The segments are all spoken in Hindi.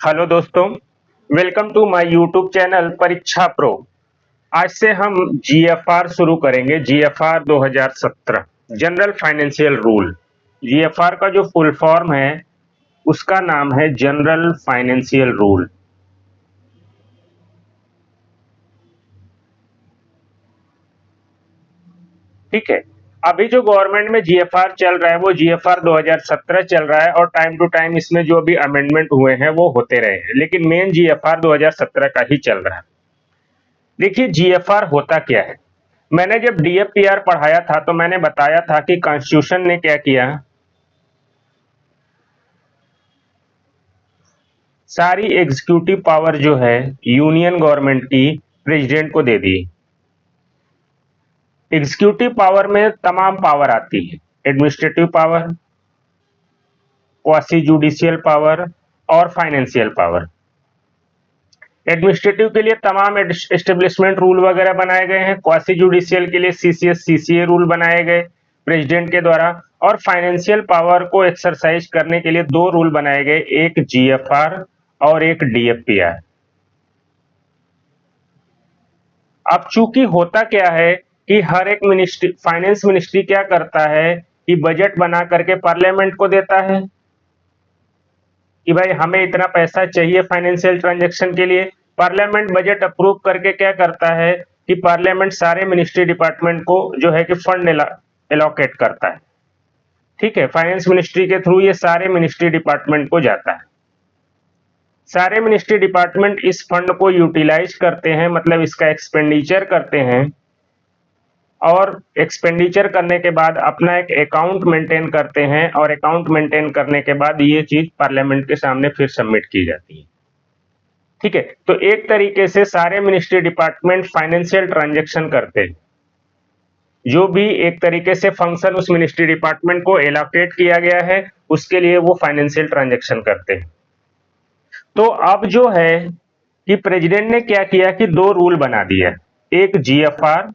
हेलो दोस्तों, welcome to my YouTube channel Pariksha pro. आज से हम जीएफआर शुरू करेंगे। GFR 2017 general financial rule. GFR का जो फुल फॉर्म है उसका नाम है जनरल फाइनेंशियल रूल। ठीक है। अभी जो गवर्नमेंट में जीएफआर चल रहा है वो जीएफआर 2017 चल रहा है और टाइम टू टाइम इसमें जो भी अमेंडमेंट हुए हैं वो होते रहे हैं, लेकिन मेन जीएफआर 2017 का ही चल रहा है। देखिए जीएफआर होता क्या है। मैंने जब डीएफपीआर पढ़ाया था तो मैंने बताया था कि कॉन्स्टिट्यूशन ने क्या किया, सारी एग्जीक्यूटिव पावर जो है यूनियन गवर्नमेंट की प्रेसिडेंट को दे दी। एग्जीक्यूटिव पावर में तमाम पावर आती है, administrative power, quasi judicial power और फाइनेंशियल पावर। एडमिनिस्ट्रेटिव के लिए तमाम एस्टेब्लिशमेंट रूल वगैरह बनाए गए हैं, क्वासी जुडिशियल के लिए सीसीएस सीसीए रूल बनाए गए प्रेसिडेंट के द्वारा, और फाइनेंशियल पावर को एक्सरसाइज करने के लिए दो रूल बनाए गए, एक जीएफआर और एक डीएफपीआर। अब चूंकि होता क्या है कि हर एक मिनिस्ट्री, फाइनेंस मिनिस्ट्री क्या करता है कि बजट बना करके पार्लियामेंट को देता है कि भाई हमें इतना पैसा चाहिए फाइनेंशियल ट्रांजैक्शन के लिए। पार्लियामेंट बजट अप्रूव करके क्या करता है कि पार्लियामेंट सारे मिनिस्ट्री डिपार्टमेंट को जो है कि फंड एलोकेट करता है। ठीक है, फाइनेंस मिनिस्ट्री के थ्रू ये सारे मिनिस्ट्री डिपार्टमेंट को जाता है। सारे मिनिस्ट्री डिपार्टमेंट इस फंड को यूटिलाइज करते हैं, मतलब इसका एक्सपेंडिचर करते हैं, और एक्सपेंडिचर करने के बाद अपना एक अकाउंट मेंटेन करते हैं, और अकाउंट मेंटेन करने के बाद ये चीज पार्लियामेंट के सामने फिर सबमिट की जाती है। ठीक है, तो एक तरीके से सारे मिनिस्ट्री डिपार्टमेंट फाइनेंशियल ट्रांजैक्शन करते हैं। जो भी एक तरीके से फंक्शन उस मिनिस्ट्री डिपार्टमेंट को एलोकेट किया गया है उसके लिए वो फाइनेंशियल ट्रांजैक्शन करते हैं। तो अब जो है कि प्रेसिडेंट ने क्या किया कि दो रूल बना दिया। एक जीएफआर,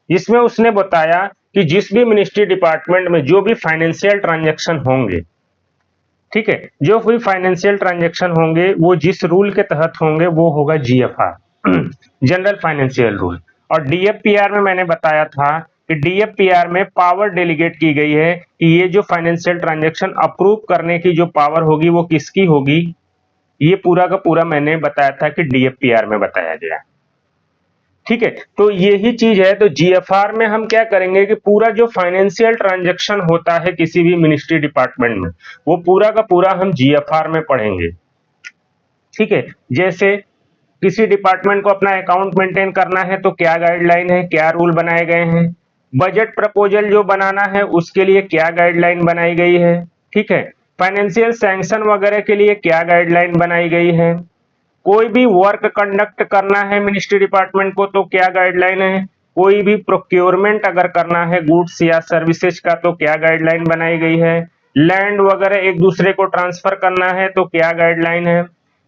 जिसमें उसने बताया कि जिस भी मिनिस्ट्री डिपार्टमेंट में जो भी फाइनेंशियल ट्रांजैक्शन होंगे, ठीक है, जो भी फाइनेंशियल ट्रांजैक्शन होंगे वो जिस रूल के तहत होंगे वो होगा जीएफआर जनरल फाइनेंशियल रूल। और डीएफपीआर में मैंने बताया था कि डीएफपीआर में पावर डेलीगेट की गई है कि ये जो फाइनेंशियल ट्रांजैक्शन अप्रूव करने की जो पावर होगी वो किसकी होगी, ये पूरा का पूरा मैंने बताया था कि डीएफपीआर में बताया गया। ठीक है, तो यही चीज है। तो जीएफआर में हम क्या करेंगे कि पूरा जो फाइनेंशियल ट्रांजैक्शन होता है किसी भी मिनिस्ट्री डिपार्टमेंट में वो पूरा का पूरा हम जीएफआर में पढ़ेंगे। ठीक है, जैसे किसी डिपार्टमेंट को अपना अकाउंट मेंटेन करना है तो क्या गाइडलाइन है, क्या रूल बनाए गए हैं, बजट प्रपोजल जो बनाना है उसके लिए क्या गाइडलाइन बनाई गई है। ठीक है, फाइनेंशियल सैंक्शन वगैरह के लिए क्या गाइडलाइन बनाई गई है, कोई भी वर्क कंडक्ट करना है मिनिस्ट्री डिपार्टमेंट को तो क्या गाइडलाइन है, कोई भी प्रोक्योरमेंट अगर करना है गुड्स या सर्विसेज का तो क्या गाइडलाइन बनाई गई है, लैंड वगैरह एक दूसरे को ट्रांसफर करना है तो क्या गाइडलाइन है।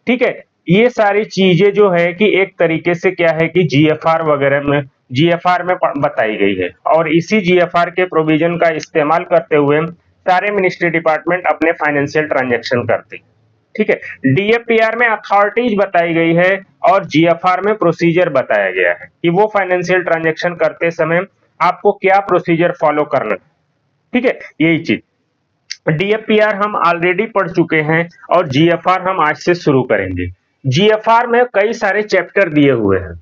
ठीक है, ये सारी चीजें जो है कि एक तरीके से क्या है कि जीएफआर वगैरह में, जीएफआर में बताई गई है, और इसी जीएफआर के प्रोविजन का इस्तेमाल करते हुए सारे मिनिस्ट्री डिपार्टमेंट अपने फाइनेंशियल ट्रांजैक्शन करते हैं। ठीक है, डीएफपीआर में अथॉरिटीज बताई गई है और जीएफआर में प्रोसीजर बताया गया है कि वो फाइनेंशियल ट्रांजैक्शन करते समय आपको क्या प्रोसीजर फॉलो करना है। ठीक है, यही चीज डीएफपीआर हम ऑलरेडी पढ़ चुके हैं और जीएफआर हम आज से शुरू करेंगे। जीएफआर में कई सारे चैप्टर दिए हुए हैं।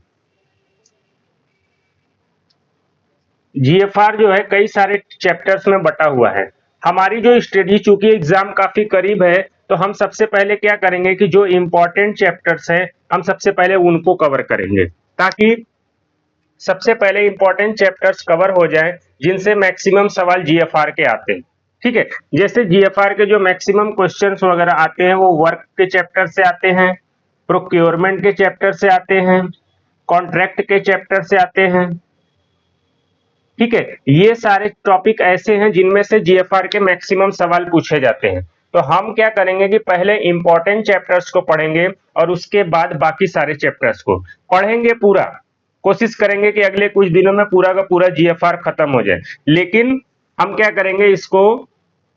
जीएफआर जो है कई सारे चैप्टर्स में बटा हुआ है। हमारी जो स्टडी, चूंकि एग्जाम काफी करीब है, तो हम सबसे पहले क्या करेंगे कि जो इंपॉर्टेंट चैप्टर्स हैं हम सबसे पहले उनको कवर करेंगे, ताकि सबसे पहले इंपॉर्टेंट चैप्टर्स कवर हो जाए जिनसे मैक्सिमम सवाल जीएफआर के आते हैं। ठीक है, जैसे जीएफआर के जो मैक्सिमम क्वेश्चंस वगैरह आते हैं वो वर्क के चैप्टर से आते हैं, प्रोक्योरमेंट के चैप्टर से आते हैं, कॉन्ट्रैक्ट के चैप्टर से आते हैं। ठीक है, ये सारे टॉपिक ऐसे हैं जिनमें से जीएफआर के मैक्सिमम सवाल पूछे जाते हैं। तो हम क्या करेंगे कि पहले इंपॉर्टेंट चैप्टर्स को पढ़ेंगे और उसके बाद बाकी सारे चैप्टर्स को पढ़ेंगे पूरा। कोशिश करेंगे कि अगले कुछ दिनों में पूरा का पूरा जीएफआर खत्म हो जाए, लेकिन हम क्या करेंगे, इसको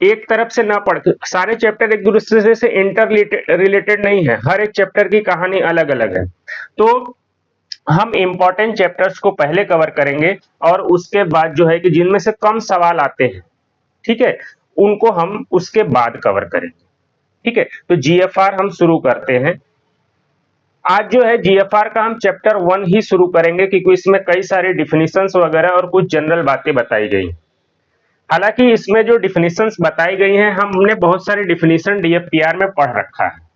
एक तरफ से ना पढ़, सारे चैप्टर एक दूसरे से इंटर रिलेटेड नहीं है, हर एक चैप्टर की कहानी अलग अलग है। तो हम इंपॉर्टेंट चैप्टर्स को पहले कवर करेंगे और उसके बाद जो है कि जिनमें से कम सवाल आते हैं, ठीक है, उनको हम उसके बाद कवर करेंगे। ठीक है, तो जीएफआर हम शुरू करते हैं। आज जो है जीएफआर का हम चैप्टर 1 ही शुरू करेंगे क्योंकि इसमें कई सारी डिफिनीशंस वगैरह और कुछ जनरल बातें बताई गई। हालांकि इसमें जो डिफिनीशंस बताई गई हैं, हमने बहुत सारी डिफिनीशन डीएफपीआर में पढ़ रखा है।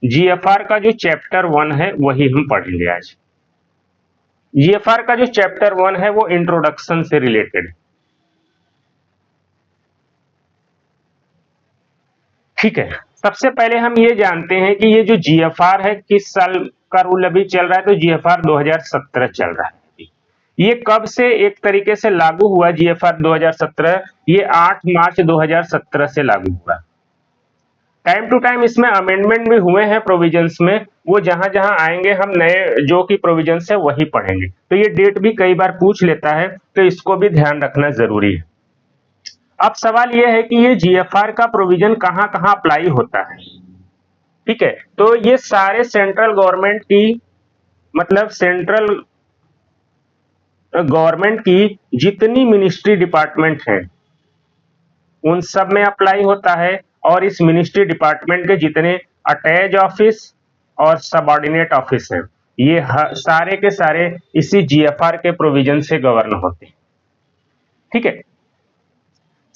जीएफआर का जो चैप्टर 1 है वही हम पढ़ेंगे आज। जीएफआर का जो चैप्टर 1 है वो इंट्रोडक्शन से रिलेटेड है। ठीक है, सबसे पहले हम ये जानते हैं कि ये जो जीएफआर है किस साल का रूल अभी चल रहा है, तो जीएफआर 2017 चल रहा है। ये कब से एक तरीके से लागू हुआ जीएफआर 2017, ये 8 मार्च 2017 से लागू हुआ। टाइम टू टाइम इसमें अमेंडमेंट भी हुए हैं प्रोविजंस में, वो जहां जहां आएंगे हम नए जो कि प्रोविजंस है वही पढ़ेंगे। तो ये डेट भी कई बार पूछ लेता है, तो इसको भी ध्यान रखना जरूरी है। अब सवाल यह है कि ये जीएफआर का प्रोविजन कहां कहां अप्लाई होता है। ठीक है, तो ये सारे सेंट्रल गवर्नमेंट की, मतलब सेंट्रल गवर्नमेंट की जितनी मिनिस्ट्री डिपार्टमेंट हैं उन सब में अप्लाई होता है, और इस मिनिस्ट्री डिपार्टमेंट के जितने अटैच ऑफिस और सबऑर्डिनेट ऑफिस हैं, ये सारे के सारे इसी जीएफआर के प्रोविजन से गवर्न होते हैं। ठीक है,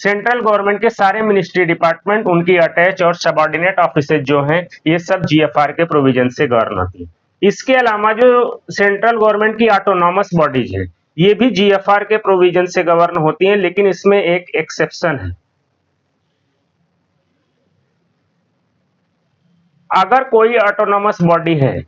सेंट्रल गवर्नमेंट के सारे मिनिस्ट्री डिपार्टमेंट, उनकी अटैच और सबऑर्डिनेट ऑफिसेज जो हैं, ये सब जीएफआर के प्रोविजन से गवर्न होती है। इसके अलावा जो सेंट्रल गवर्नमेंट की ऑटोनॉमस बॉडीज है, ये भी जीएफआर के प्रोविजन से गवर्न होती हैं, लेकिन इसमें एक एक्सेप्शन है। अगर कोई ऑटोनॉमस बॉडी है,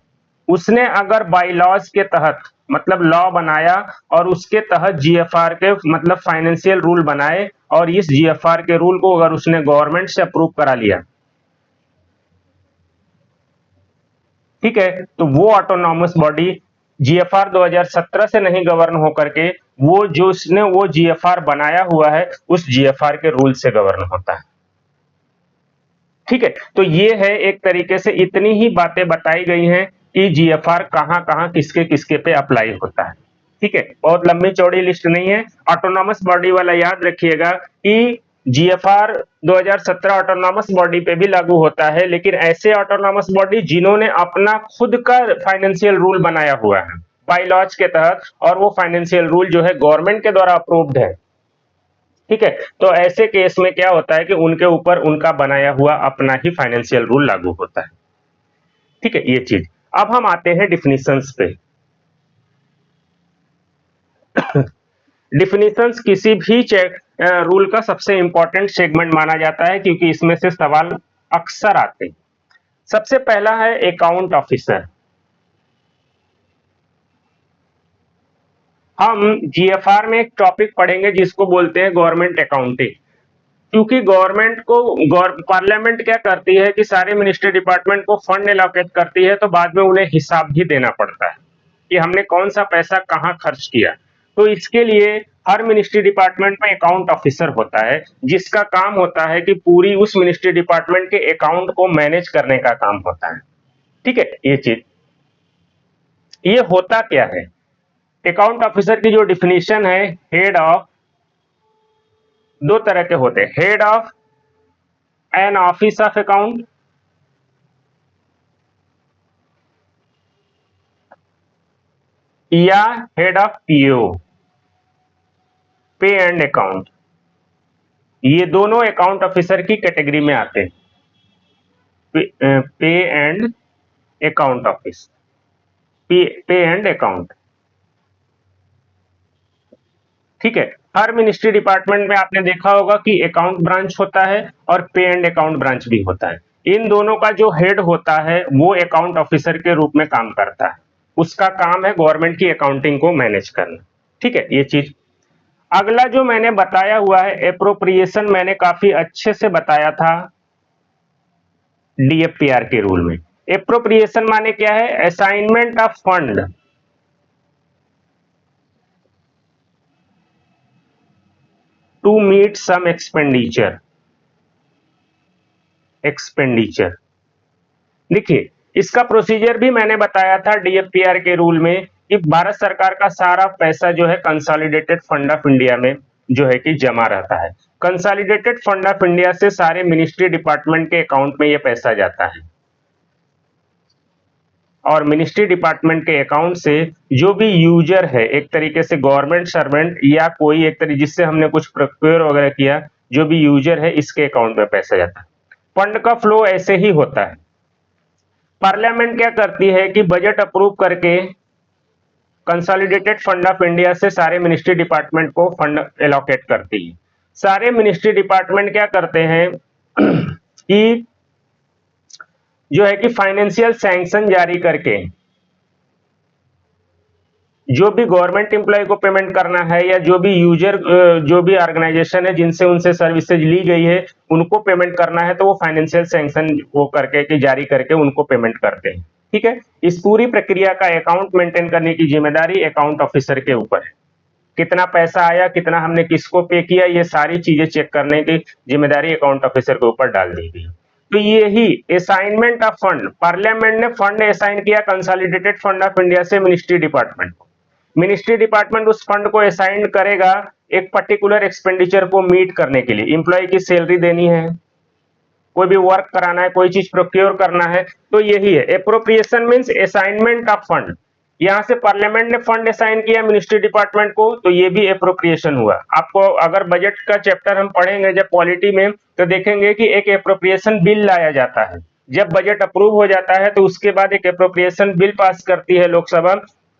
उसने अगर बाई लॉज के तहत, मतलब लॉ बनाया और उसके तहत जीएफआर के मतलब फाइनेंशियल रूल बनाए, और इस जीएफआर के रूल को अगर उसने गवर्नमेंट से अप्रूव करा लिया, ठीक है, तो वो ऑटोनॉमस बॉडी जीएफआर 2017 से नहीं गवर्न होकर के वो जो उसने वो जीएफआर बनाया हुआ है उस जीएफआर के रूल से गवर्न होता है। ठीक है, तो ये है एक तरीके से इतनी ही बातें बताई गई हैं कि जीएफआर कहां कहां किसके किसके पे अप्लाई होता है। ठीक है, बहुत लंबी चौड़ी लिस्ट नहीं है। ऑटोनॉमस बॉडी वाला याद रखिएगा कि जीएफआर 2017 ऑटोनॉमस बॉडी पे भी लागू होता है, लेकिन ऐसे ऑटोनॉमस बॉडी जिन्होंने अपना खुद का फाइनेंशियल रूल बनाया हुआ है बाई लॉज के तहत, और वो फाइनेंशियल रूल जो है गवर्नमेंट के द्वारा अप्रूव्ड है। ठीक है, तो ऐसे केस में क्या होता है कि उनके ऊपर उनका बनाया हुआ अपना ही फाइनेंशियल रूल लागू होता है। ठीक है, ये चीज। अब हम आते हैं डिफिनीशंस पे। डिफिनीशंस किसी भी रूल का सबसे इंपॉर्टेंट सेगमेंट माना जाता है क्योंकि इसमें से सवाल अक्सर आते हैं। सबसे पहला है अकाउंट ऑफिसर। हम जीएफआर में एक टॉपिक पढ़ेंगे जिसको बोलते हैं गवर्नमेंट अकाउंटिंग। क्योंकि गवर्नमेंट को पार्लियामेंट क्या करती है कि सारे मिनिस्ट्री डिपार्टमेंट को फंड एलोकेट करती है, तो बाद में उन्हें हिसाब भी देना पड़ता है कि हमने कौन सा पैसा कहां खर्च किया। तो इसके लिए हर मिनिस्ट्री डिपार्टमेंट में अकाउंट ऑफिसर होता है, जिसका काम होता है कि पूरी उस मिनिस्ट्री डिपार्टमेंट के अकाउंट को मैनेज करने का काम होता है। ठीक है, ये चीज। ये होता क्या है, अकाउंट ऑफिसर की जो डिफिनीशन है, हेड ऑफ, दो तरह के होते हैं, head of an office of account या हेड ऑफ पीओ, पे एंड अकाउंट। ये दोनों अकाउंट ऑफिसर की कैटेगरी में आते हैं, पे एंड अकाउंट ऑफिस, पे एंड अकाउंट। ठीक है, हर मिनिस्ट्री डिपार्टमेंट में आपने देखा होगा कि अकाउंट ब्रांच होता है और पे एंड अकाउंट ब्रांच भी होता है। इन दोनों का जो हेड होता है वो अकाउंट ऑफिसर के रूप में काम करता है, उसका काम है गवर्नमेंट की अकाउंटिंग को मैनेज करना। ठीक है, ये चीज। अगला जो मैंने बताया हुआ है एप्रोप्रिएशन, मैंने काफी अच्छे से बताया था डीएफपीआर के रूल में। एप्रोप्रिएशन माने क्या है, assignment of fund, to meet some expenditure. देखिए, इसका प्रोसीजर भी मैंने बताया था डीएफपीआर के रूल में कि भारत सरकार का सारा पैसा जो है कंसोलिडेटेड फंड ऑफ इंडिया में जो है कि जमा रहता है। कंसोलिडेटेड फंड ऑफ इंडिया से सारे मिनिस्ट्री डिपार्टमेंट के अकाउंट में ये पैसा जाता है और मिनिस्ट्री डिपार्टमेंट के अकाउंट से जो भी यूजर है, एक तरीके से गवर्नमेंट सर्वेंट या कोई एक तरीके जिससे हमने कुछ प्रोक्योर वगैरह किया, जो भी यूजर है इसके अकाउंट में पैसा जाता है। फंड का फ्लो ऐसे ही होता है। पार्लियामेंट क्या करती है कि बजट अप्रूव करके कंसोलिडेटेड फंड ऑफ इंडिया से सारे मिनिस्ट्री डिपार्टमेंट को फंड एलोकेट करती है। सारे मिनिस्ट्री डिपार्टमेंट क्या करते हैं कि जो है कि फाइनेंशियल सैंक्शन जारी करके जो भी गवर्नमेंट एम्प्लॉय को पेमेंट करना है या जो भी यूजर जो भी ऑर्गेनाइजेशन है जिनसे उनसे सर्विसेज ली गई है उनको पेमेंट करना है, तो वो फाइनेंशियल सैंक्शन वो करके कि जारी करके उनको पेमेंट करते हैं। ठीक है, इस पूरी प्रक्रिया का अकाउंट मेंटेन करने की जिम्मेदारी अकाउंट ऑफिसर के ऊपर है। कितना पैसा आया, कितना हमने किसको पे किया, ये सारी चीजें चेक करने की जिम्मेदारी अकाउंट ऑफिसर के ऊपर डाल दी गई। तो यही असाइनमेंट ऑफ फंड, पार्लियामेंट ने फंड असाइन किया कंसोलिडेटेड फंड ऑफ इंडिया से मिनिस्ट्री डिपार्टमेंट को। मिनिस्ट्री डिपार्टमेंट उस फंड को असाइन करेगा एक पर्टिकुलर एक्सपेंडिचर को मीट करने के लिए। एम्प्लॉय की सैलरी देनी है, कोई भी वर्क कराना है, कोई चीज प्रोक्योर करना है, तो यही है appropriation means assignment of fund. यहां से पार्लियामेंट ने फंड असाइन किया मिनिस्ट्री डिपार्टमेंट को, तो ये भी एप्रोप्रिएशन हुआ। आपको अगर बजट का चैप्टर हम पढ़ेंगे जब पॉलिटी में, तो देखेंगे कि एक एप्रोप्रिएशन बिल लाया जाता है। जब बजट अप्रूव हो जाता है तो उसके बाद एक एप्रोप्रिएशन बिल पास करती है लोकसभा।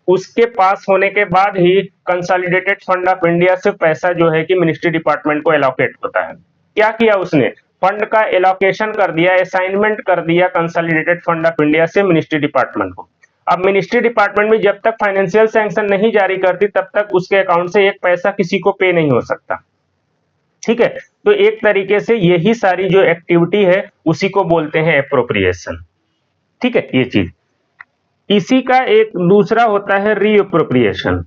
उसके पास होने के बाद ही कंसोलिडेटेड फंड ऑफ इंडिया से पैसा जो है कि मिनिस्ट्री डिपार्टमेंट को एलोकेट होता है। क्या किया उसने, फंड का एलोकेशन कर दिया, असाइनमेंट कर दिया कंसोलिडेटेड फंड ऑफ इंडिया से मिनिस्ट्री डिपार्टमेंट को। अब मिनिस्ट्री डिपार्टमेंट में जब तक फाइनेंशियल सैंक्शन नहीं जारी करती तब तक उसके अकाउंट से एक पैसा किसी को पे नहीं हो सकता। ठीक है, तो एक तरीके से यही सारी जो एक्टिविटी है उसी को बोलते हैं एप्रोप्रिएशन। ठीक है, ये चीज। इसी का एक दूसरा होता है रीअप्रोप्रिएशन।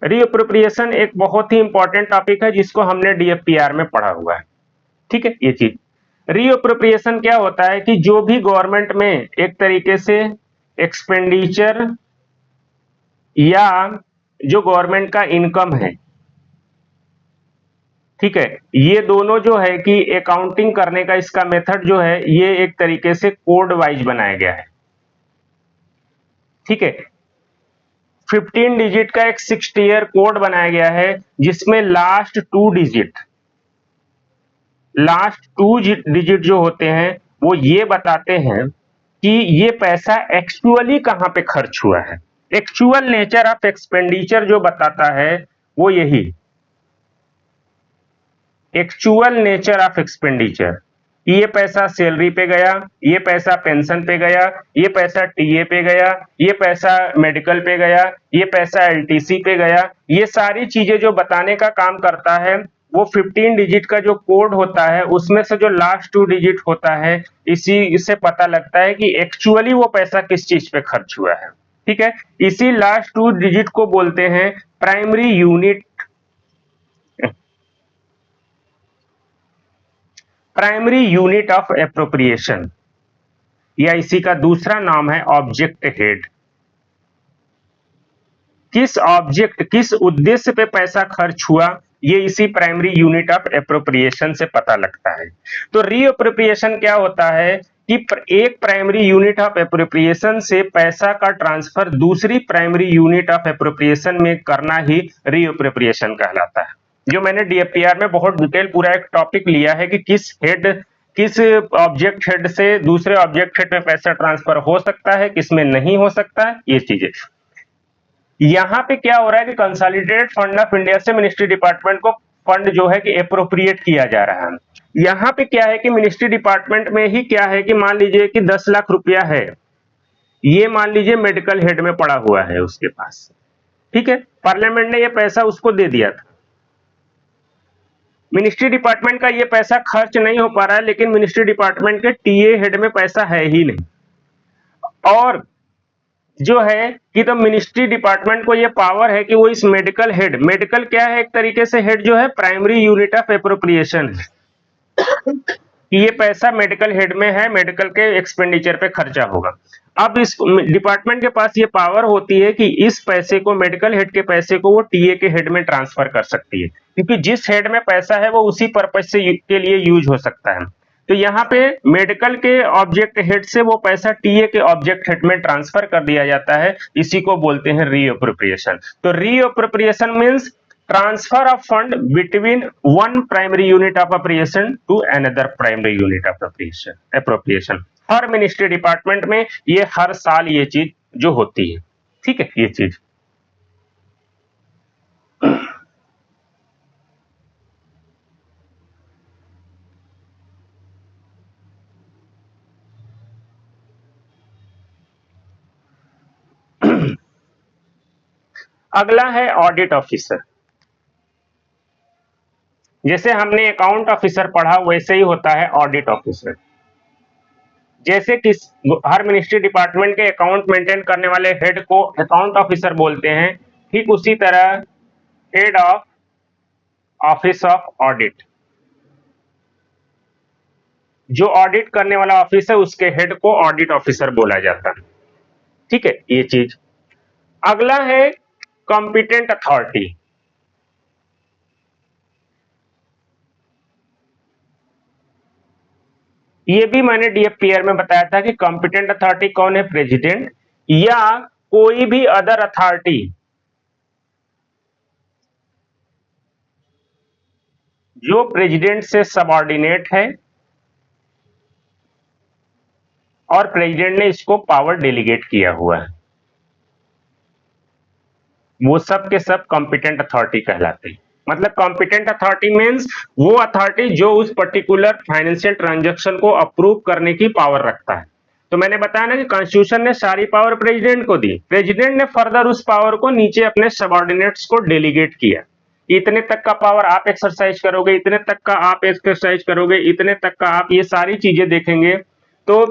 रीअप्रोप्रिएशन एक बहुत ही इंपॉर्टेंट टॉपिक है जिसको हमने डीएफपीआर में पढ़ा हुआ है। ठीक है, ये चीज। रीअप्रोप्रिएशन क्या होता है कि जो भी गवर्नमेंट में एक तरीके से एक्सपेंडिचर या जो गवर्नमेंट का इनकम है, ठीक है, ये दोनों जो है कि अकाउंटिंग करने का इसका मेथड जो है ये एक तरीके से कोड वाइज बनाया गया है। ठीक है, 15 डिजिट का एक 6 ईयर कोड बनाया गया है जिसमें लास्ट टू डिजिट जो होते हैं वो ये बताते हैं कि ये पैसा एक्चुअली कहां पे खर्च हुआ है। एक्चुअल नेचर ऑफ एक्सपेंडिचर जो बताता है वो यही, एक्चुअल नेचर ऑफ एक्सपेंडिचर। ये पैसा सैलरी पे गया, ये पैसा पेंशन पे गया, ये पैसा टीए पे गया, ये पैसा मेडिकल पे गया, ये पैसा एलटीसी पे गया। ये सारी चीजें जो बताने का काम करता है वो 15 डिजिट का जो कोड होता है उसमें से जो लास्ट 2 डिजिट होता है इसी से पता लगता है कि एक्चुअली वो पैसा किस चीज पे खर्च हुआ है। ठीक है, इसी लास्ट 2 डिजिट को बोलते हैं प्राइमरी यूनिट ऑफ एप्रोप्रिएशन, या इसी का दूसरा नाम है ऑब्जेक्ट हेड। किस उद्देश्य पे पैसा खर्च हुआ ये इसी प्राइमरी यूनिट ऑफ एप्रोप्रिएशन से पता लगता है। तो रीअप्रोप्रिएशन क्या होता है कि एक प्राइमरी यूनिट ऑफ एप्रोप्रिएशन से पैसा का ट्रांसफर दूसरी प्राइमरी यूनिट ऑफ एप्रोप्रिएशन में करना ही रीअप्रोप्रिएशन कहलाता है। जो मैंने डीएफपीआर में बहुत डिटेल पूरा एक टॉपिक लिया है कि किस ऑब्जेक्ट हेड से दूसरे ऑब्जेक्ट हेड में पैसा ट्रांसफर हो सकता है, किस में नहीं हो सकता है, ये चीजें। यहां पे क्या हो रहा है कि कंसोलिडेटेड फंड ऑफ इंडिया से मिनिस्ट्री डिपार्टमेंट को फंड जो है कि एप्रोप्रिएट किया जा रहा है। यहां पे क्या है कि मिनिस्ट्री डिपार्टमेंट में ही क्या है कि मान लीजिए कि 10 लाख रुपया है, ये मान लीजिए मेडिकल हेड में पड़ा हुआ है उसके पास। ठीक है, पार्लियामेंट ने ये पैसा उसको दे दिया था। मिनिस्ट्री डिपार्टमेंट का ये पैसा खर्च नहीं हो पा रहा है, लेकिन मिनिस्ट्री डिपार्टमेंट के टीए हेड में पैसा है ही नहीं, और जो है कि तो मिनिस्ट्री डिपार्टमेंट को ये पावर है कि वो इस मेडिकल हेड, मेडिकल क्या है, एक तरीके से हेड जो है प्राइमरी यूनिट ऑफ एप्रोप्रिएशन है कि ये पैसा मेडिकल हेड में है, मेडिकल के एक्सपेंडिचर पे खर्चा होगा। अब इस डिपार्टमेंट के पास ये पावर होती है कि इस पैसे को, मेडिकल हेड के पैसे को वो टीए के हेड में ट्रांसफर कर सकती है, क्योंकि जिस हेड में पैसा है वो उसी पर्पज से के लिए यूज हो सकता है। तो यहाँ पे मेडिकल के ऑब्जेक्ट हेड से वो पैसा टीए के ऑब्जेक्ट हेड में ट्रांसफर कर दिया जाता है, इसी को बोलते हैं रीअप्रोप्रिएशन। तो reappropriation means transfer of fund between one primary unit of appropriation to another primary unit of appropriation। Her ministry department में ये हर साल ये चीज जो होती है, ठीक है, ये चीज। अगला है ऑडिट ऑफिसर। जैसे हमने अकाउंट ऑफिसर पढ़ा वैसे ही होता है ऑडिट ऑफिसर। जैसे कि हर मिनिस्ट्री डिपार्टमेंट के अकाउंट मेंटेन करने वाले हेड को अकाउंट ऑफिसर बोलते हैं, ठीक उसी तरह head of office of audit, जो ऑडिट करने वाला ऑफिस है उसके हेड को ऑडिट ऑफिसर बोला जाता है, ठीक है, ये चीज। अगला है कॉम्पिटेंट अथॉरिटी। ये भी मैंने डीएफपीआर में बताया था कि कॉम्पिटेंट अथॉरिटी कौन है, प्रेसिडेंट या कोई भी अदर अथॉरिटी जो प्रेसिडेंट से सबऑर्डिनेट है और प्रेसिडेंट ने इसको पावर डेलीगेट किया हुआ है, वो सब के सब कॉम्पिटेंट अथॉरिटी कहलाते हैं। मतलब कॉम्पिटेंट अथॉरिटी मीन्स वो अथॉरिटी जो उस पर्टिकुलर फाइनेंशियल ट्रांजैक्शन को अप्रूव करने की पावर रखता है। तो मैंने बताया ना कि कॉन्स्टिट्यूशन ने सारी पावर प्रेसिडेंट को दी, प्रेसिडेंट ने फर्दर उस पावर को नीचे अपने सबऑर्डिनेट्स को डेलीगेट किया। इतने तक का पावर आप एक्सरसाइज करोगे, इतने तक का आप एक्सरसाइज करोगे, इतने तक का आप, ये सारी चीजें देखेंगे। तो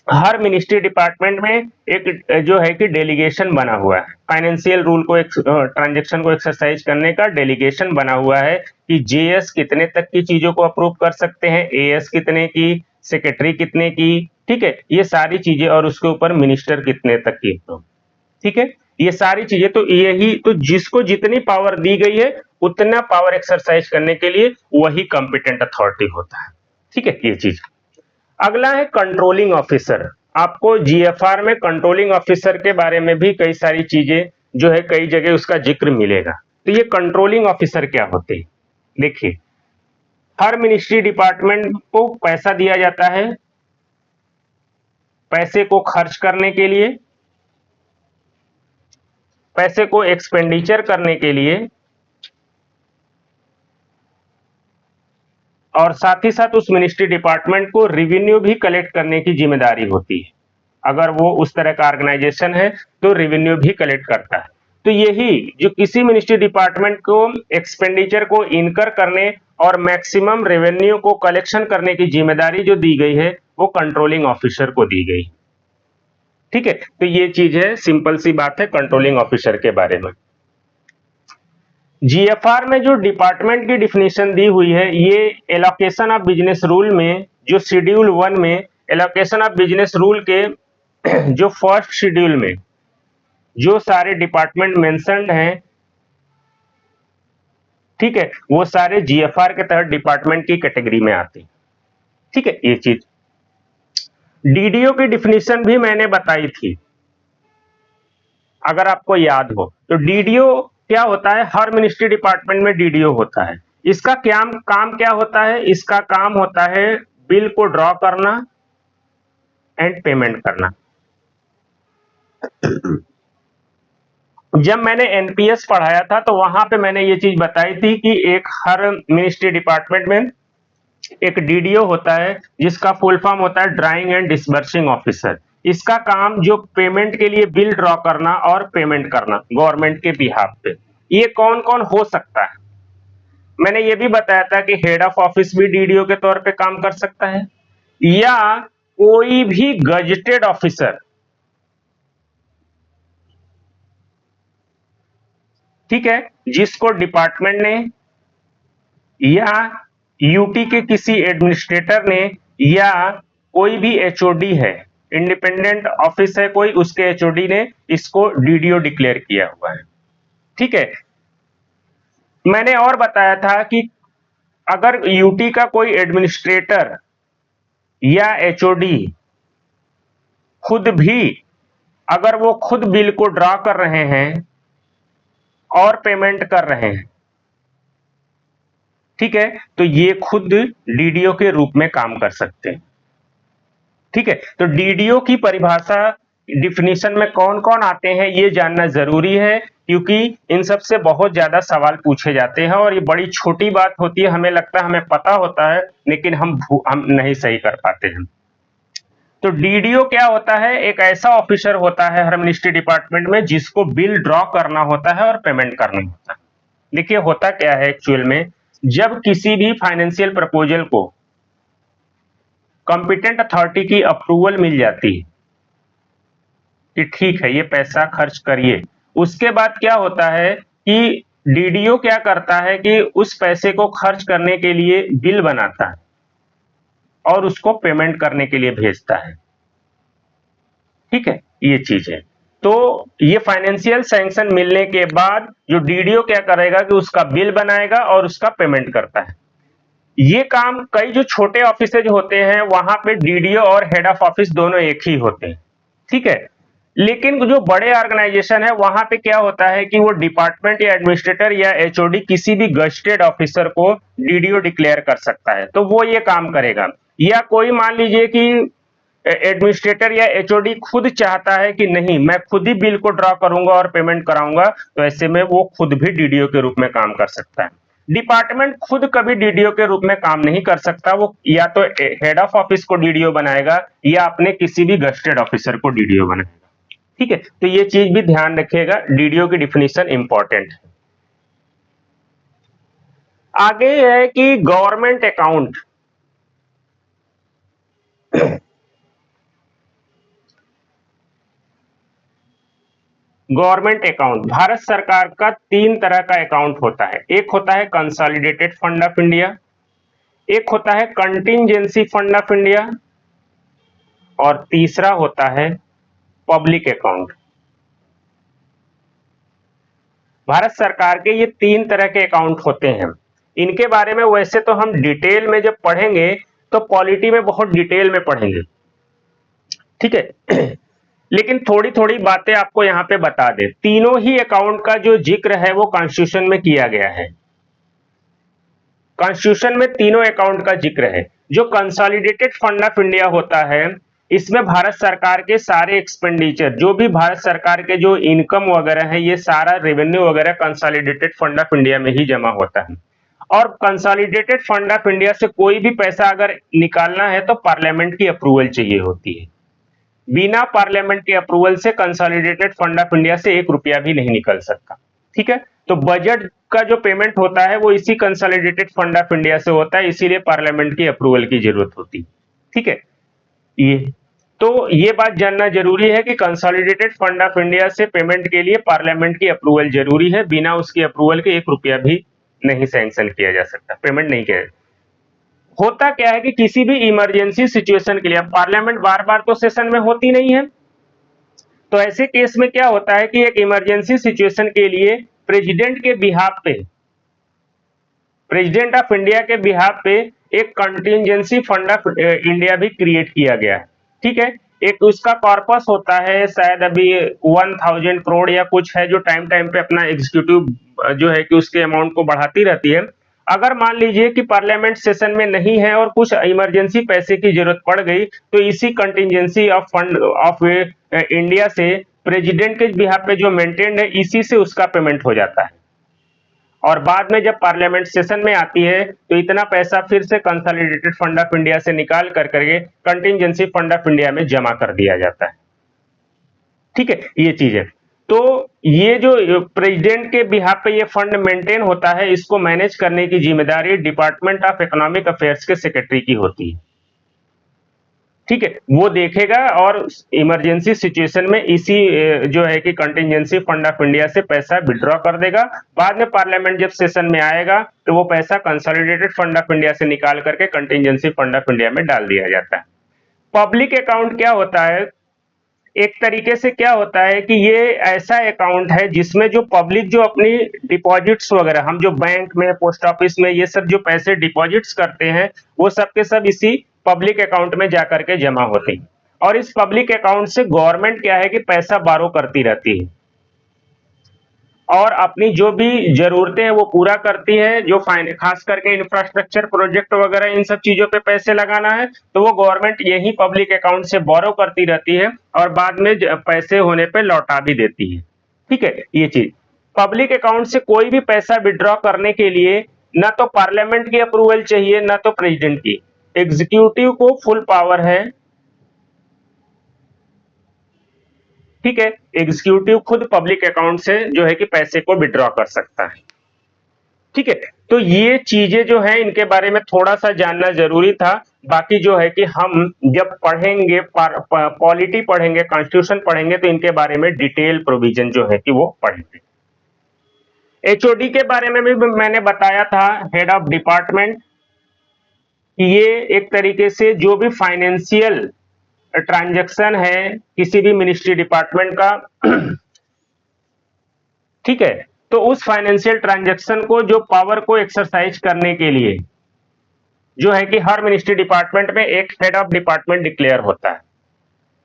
हर मिनिस्ट्री डिपार्टमेंट में एक जो है कि डेलीगेशन बना हुआ है, फाइनेंशियल रूल को, ट्रांजैक्शन को एक्सरसाइज करने का डेलीगेशन बना हुआ है कि जेएस कितने तक की चीजों को अप्रूव कर सकते हैं, एएस कितने की, सेक्रेटरी कितने की, ठीक है, ये सारी चीजें, और उसके ऊपर मिनिस्टर कितने तक की, ठीक है, ये सारी चीजें। तो यही तो जिसको जितनी पावर दी गई है उतना पावर एक्सरसाइज करने के लिए वही कॉम्पिटेंट अथॉरिटी होता है, ठीक है, ये चीज। अगला है कंट्रोलिंग ऑफिसर। आपको जीएफआर में कंट्रोलिंग ऑफिसर के बारे में भी कई सारी चीजें जो है कई जगह उसका जिक्र मिलेगा। तो ये कंट्रोलिंग ऑफिसर क्या होते हैं, देखिए, हर मिनिस्ट्री डिपार्टमेंट को पैसा दिया जाता है, पैसे को खर्च करने के लिए, पैसे को एक्सपेंडिचर करने के लिए, और साथ ही साथ उस मिनिस्ट्री डिपार्टमेंट को रेवेन्यू भी कलेक्ट करने की जिम्मेदारी होती है। अगर वो उस तरह का ऑर्गेनाइजेशन है तो रेवेन्यू भी कलेक्ट करता है। तो यही जो किसी मिनिस्ट्री डिपार्टमेंट को एक्सपेंडिचर को इनकर करने और मैक्सिमम रेवेन्यू को कलेक्शन करने की जिम्मेदारी जो दी गई है वो कंट्रोलिंग ऑफिसर को दी गई, ठीक है। तो ये चीज है, सिंपल सी बात है कंट्रोलिंग ऑफिसर के बारे में। जीएफआर में जो डिपार्टमेंट की डिफिनीशन दी हुई है, ये एलोकेशन ऑफ बिजनेस रूल में जो शेड्यूल 1 में एलोकेशन ऑफ बिजनेस रूल के जो फर्स्ट शेड्यूल में जो सारे डिपार्टमेंट मेंशन्ड हैं, ठीक है, वो सारे जीएफआर के तहत डिपार्टमेंट की कैटेगरी में आते हैं, ठीक है, ये चीज। डीडीओ की डिफिनीशन भी मैंने बताई थी, अगर आपको याद हो। तो डीडीओ क्या होता है, हर मिनिस्ट्री डिपार्टमेंट में डीडीओ होता है। इसका क्या काम क्या होता है, इसका काम होता है बिल को ड्रॉ करना एंड पेमेंट करना। जब मैंने एनपीएस पढ़ाया था तो वहां पे मैंने ये चीज बताई थी कि एक हर मिनिस्ट्री डिपार्टमेंट में एक डीडीओ होता है जिसका फुल फॉर्म होता है ड्राइंग एंड डिसबर्सिंग ऑफिसर। इसका काम जो पेमेंट के लिए बिल ड्रॉ करना और पेमेंट करना गवर्नमेंट के बिहाफ पे। ये कौन कौन हो सकता है, मैंने ये भी बताया था कि हेड ऑफ ऑफिस भी डीडीओ के तौर पे काम कर सकता है, या कोई भी गजेटेड ऑफिसर ठीक है, जिसको डिपार्टमेंट ने या यूटी के किसी एडमिनिस्ट्रेटर ने या कोई भी एचओडी है, इंडिपेंडेंट ऑफिस है कोई, उसके एचओडी ने इसको डीडीओ डिक्लेयर किया हुआ है। ठीक है, मैंने और बताया था कि अगर यूटी का कोई एडमिनिस्ट्रेटर या एचओडी खुद भी, अगर वो खुद बिल को ड्रा कर रहे हैं और पेमेंट कर रहे हैं, ठीक है, तो ये खुद डीडीओ के रूप में काम कर सकते हैं। ठीक है, तो डीडीओ की परिभाषा, डिफिनीशन में कौन कौन आते हैं ये जानना जरूरी है, क्योंकि इन सब से बहुत ज्यादा सवाल पूछे जाते हैं और ये बड़ी छोटी बात होती है, हमें लगता है हमें पता होता है, लेकिन हम नहीं सही कर पाते हैं। तो डीडीओ क्या होता है? एक ऐसा ऑफिसर होता है हर मिनिस्ट्री डिपार्टमेंट में जिसको बिल ड्रॉ करना होता है और पेमेंट करना होता है। देखिए होता क्या है एक्चुअल में, जब किसी भी फाइनेंशियल प्रपोजल को कॉम्पिटेंट अथॉरिटी की अप्रूवल मिल जाती है कि ठीक है ये पैसा खर्च करिए, उसके बाद क्या होता है कि डीडीओ क्या करता है कि उस पैसे को खर्च करने के लिए बिल बनाता है और उसको पेमेंट करने के लिए भेजता है। ठीक है, ये चीज है। तो ये फाइनेंशियल सैंक्शन मिलने के बाद जो डीडीओ क्या करेगा कि उसका बिल बनाएगा और उसका पेमेंट करता है। ये काम कई जो छोटे ऑफिसेज होते हैं वहां पे डीडीओ और हेड ऑफ ऑफिस दोनों एक ही होते हैं। ठीक है, लेकिन जो बड़े ऑर्गेनाइजेशन है वहां पे क्या होता है कि वो डिपार्टमेंट या एडमिनिस्ट्रेटर या एचओडी किसी भी गस्टेड ऑफिसर को डीडीओ डिक्लेयर कर सकता है, तो वो ये काम करेगा। या कोई मान लीजिए कि एडमिनिस्ट्रेटर या एचओडी खुद चाहता है कि नहीं मैं खुद ही बिल को ड्रॉ करूंगा और पेमेंट कराऊंगा, तो ऐसे में वो खुद भी डीडीओ के रूप में काम कर सकता है। डिपार्टमेंट खुद कभी डीडीओ के रूप में काम नहीं कर सकता, वो या तो हेड ऑफ ऑफिस को डीडीओ बनाएगा या अपने किसी भी गस्टेड ऑफिसर को डीडीओ बनाएगा। ठीक है, तो ये चीज भी ध्यान रखिएगा, डीडीओ की डिफिनीशन इंपॉर्टेंट है। आगे है कि government account. Government account, Bharat सरकार का 3 तरह का अकाउंट होता है। एक होता है कंसोलिडेटेड फंड ऑफ इंडिया, एक होता है कंटिंजेंसी फंड ऑफ इंडिया, और तीसरा होता है पब्लिक अकाउंट। भारत सरकार के ये 3 तरह के अकाउंट होते हैं। इनके बारे में वैसे तो हम डिटेल में जब पढ़ेंगे तो पॉलिटी में बहुत डिटेल में पढ़ेंगे। ठीक है, लेकिन थोड़ी थोड़ी बातें आपको यहां पे बता दें। तीनों ही अकाउंट का जो जिक्र है वो कॉन्स्टिट्यूशन में किया गया है। कॉन्स्टिट्यूशन में तीनों अकाउंट का जिक्र है। जो कंसोलिडेटेड फंड ऑफ इंडिया होता है, इसमें भारत सरकार के सारे एक्सपेंडिचर, जो भी भारत सरकार के जो इनकम वगैरह है, ये सारा रेवेन्यू वगैरह कंसोलिडेटेड फंड ऑफ इंडिया में ही जमा होता है। और कंसोलिडेटेड फंड ऑफ इंडिया से कोई भी पैसा अगर निकालना है तो पार्लियामेंट की अप्रूवल चाहिए होती है। बिना पार्लियामेंट के अप्रूवल से कंसोलिडेटेड फंड ऑफ इंडिया से 1 रुपया भी नहीं निकल सकता। ठीक है, तो बजट का जो पेमेंट होता है वो इसी कंसोलिडेटेड फंड ऑफ इंडिया से होता है, इसीलिए पार्लियामेंट की अप्रूवल की जरूरत होती है। ठीक है, ये बात जानना जरूरी है कि कंसोलिडेटेड फंड ऑफ इंडिया से पेमेंट के लिए पार्लियामेंट की अप्रूवल जरूरी है। बिना उसकी अप्रूवल के 1 रुपया भी नहीं सैंक्शन किया जा सकता, पेमेंट नहीं किया। होता क्या है कि किसी भी इमरजेंसी सिचुएशन के लिए, अब पार्लियामेंट बार बार तो सेशन में होती नहीं है, तो ऐसे केस में क्या होता है कि एक इमरजेंसी सिचुएशन के लिए प्रेसिडेंट के बिहाफ पे, प्रेसिडेंट ऑफ इंडिया के बिहाफ पे एक कंटिंजेंसी फंड ऑफ इंडिया भी क्रिएट किया गया है। ठीक है, एक उसका कॉर्पस होता है, शायद अभी 1000 करोड़ या कुछ है, जो टाइम टाइम पे अपना एग्जीक्यूटिव जो है कि उसके अमाउंट को बढ़ाती रहती है। अगर मान लीजिए कि पार्लियामेंट सेशन में नहीं है और कुछ इमरजेंसी पैसे की जरूरत पड़ गई, तो इसी contingency of fund of India से प्रेसिडेंट के बिहाफ पे जो मेंटेन्ड है, इसी से उसका पेमेंट हो जाता है। और बाद में जब पार्लियामेंट सेशन में आती है तो इतना पैसा फिर से कंसोलिडेटेड फंड ऑफ इंडिया से निकाल करके कंटिंजेंसी फंड ऑफ इंडिया में जमा कर दिया जाता है। ठीक है, ये चीज है। तो ये जो प्रेसिडेंट के बिहाफ पे ये फंड मेंटेन होता है, इसको मैनेज करने की जिम्मेदारी डिपार्टमेंट ऑफ इकोनॉमिक अफेयर्स के सेक्रेटरी की होती है। ठीक है, वो देखेगा और इमरजेंसी सिचुएशन में इसी जो है कि कंटिजेंसी फंड ऑफ इंडिया से पैसा विड्रॉ कर देगा। बाद में पार्लियामेंट जब सेशन में आएगा तो वो पैसा कंसोलिडेटेड फंड ऑफ इंडिया से निकाल करके कंटिजेंसी फंड ऑफ इंडिया में डाल दिया जाता है। पब्लिक अकाउंट क्या होता है? एक तरीके से क्या होता है कि ये ऐसा अकाउंट है जिसमें जो पब्लिक जो अपनी डिपॉजिट्स वगैरह, हम जो बैंक में, पोस्ट ऑफिस में ये सब जो पैसे डिपॉजिट्स करते हैं, वो सब के सब इसी पब्लिक अकाउंट में जाकर के जमा होते हैं। और इस पब्लिक अकाउंट से गवर्नमेंट क्या है कि पैसा बारो करती रहती है और अपनी जो भी जरूरतें हैं वो पूरा करती है। जो खास करके इंफ्रास्ट्रक्चर प्रोजेक्ट वगैरह इन सब चीजों पे पैसे लगाना है तो वो गवर्नमेंट यही पब्लिक अकाउंट से बोरो करती रहती है और बाद में पैसे होने पे लौटा भी देती है। ठीक है, ये चीज पब्लिक अकाउंट से कोई भी पैसा विड्रॉ करने के लिए ना तो पार्लियामेंट की अप्रूवल चाहिए ना तो प्रेसिडेंट की। एग्जीक्यूटिव को फुल पावर है। ठीक है, एग्जीक्यूटिव खुद पब्लिक अकाउंट से जो है कि पैसे को विड्रॉ कर सकता है। ठीक है, तो ये चीजें जो है इनके बारे में थोड़ा सा जानना जरूरी था। बाकी जो है कि हम जब पढ़ेंगे पॉलिटी पढ़ेंगे, कॉन्स्टिट्यूशन पढ़ेंगे तो इनके बारे में डिटेल प्रोविजन जो है कि वो पढ़ेंगे। एचओडी के बारे में भी मैंने बताया था, हेड ऑफ डिपार्टमेंट। ये एक तरीके से जो भी फाइनेंशियल ट्रांजैक्शन है किसी भी मिनिस्ट्री डिपार्टमेंट का ठीक है, तो उस फाइनेंशियल ट्रांजैक्शन को जो पावर को एक्सरसाइज करने के लिए जो है कि हर मिनिस्ट्री डिपार्टमेंट में एक हेड ऑफ डिपार्टमेंट डिक्लेयर होता है।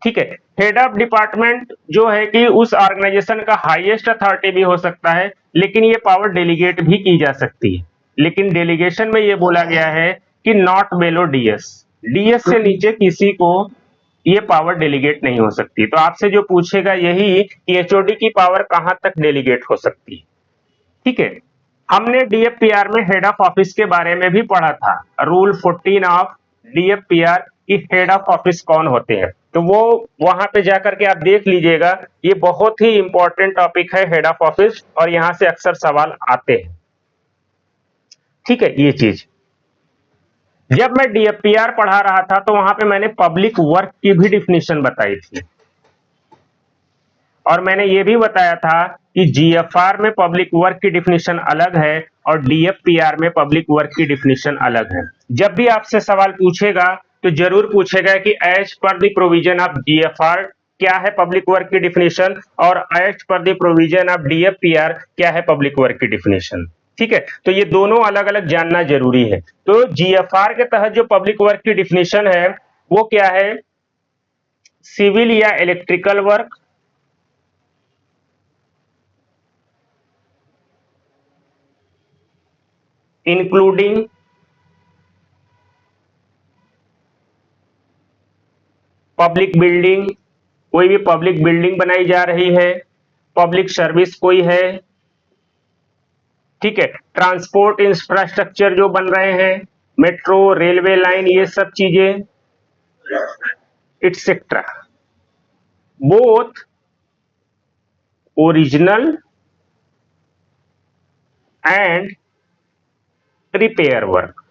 ठीक है, हेड ऑफ डिपार्टमेंट जो है कि उस ऑर्गेनाइजेशन का हाईएस्ट अथॉरिटी भी हो सकता है, लेकिन ये पावर डेलीगेट भी की जा सकती है। लेकिन डेलीगेशन में ये बोला गया है कि नॉट बेलो डीएस, डीएस से नीचे किसी को ये पावर डेलीगेट नहीं हो सकती। तो आपसे जो पूछेगा यही कि एचओडी की पावर कहां तक डेलीगेट हो सकती है। ठीक है, हमने डीएफपीआर में हेड ऑफ ऑफिस के बारे में भी पढ़ा था, रूल 14 ऑफ डीएफपीआर की हेड ऑफ ऑफिस कौन होते हैं, तो वो वहां पे जाकर के आप देख लीजिएगा। ये बहुत ही इंपॉर्टेंट टॉपिक है हेड ऑफ ऑफिस और यहां से अक्सर सवाल आते हैं। ठीक है, ये चीज जब मैं डीएफपीआर पढ़ा रहा था तो वहां पे मैंने पब्लिक वर्क की भी डिफिनीशन बताई थी और मैंने ये भी बताया था कि जीएफआर में पब्लिक वर्क की डिफिनीशन अलग है और डीएफपीआर में पब्लिक वर्क की डिफिनीशन अलग है। जब भी आपसे सवाल पूछेगा तो जरूर पूछेगा कि as per the provision of GFR क्या है पब्लिक वर्क की डिफिनीशन और as per the provision of DFPR क्या है पब्लिक वर्क की डिफिनीशन। ठीक है, तो ये दोनों अलग अलग जानना जरूरी है। तो जीएफआर के तहत जो पब्लिक वर्क की डिफिनीशन है वो क्या है? सिविल या electrical work, including public building, कोई भी पब्लिक बिल्डिंग बनाई जा रही है, पब्लिक सर्विस कोई है, ठीक है, ट्रांसपोर्ट इंफ्रास्ट्रक्चर जो बन रहे हैं, मेट्रो, रेलवे लाइन, ये सब चीजें, et cetera, both original and repair work.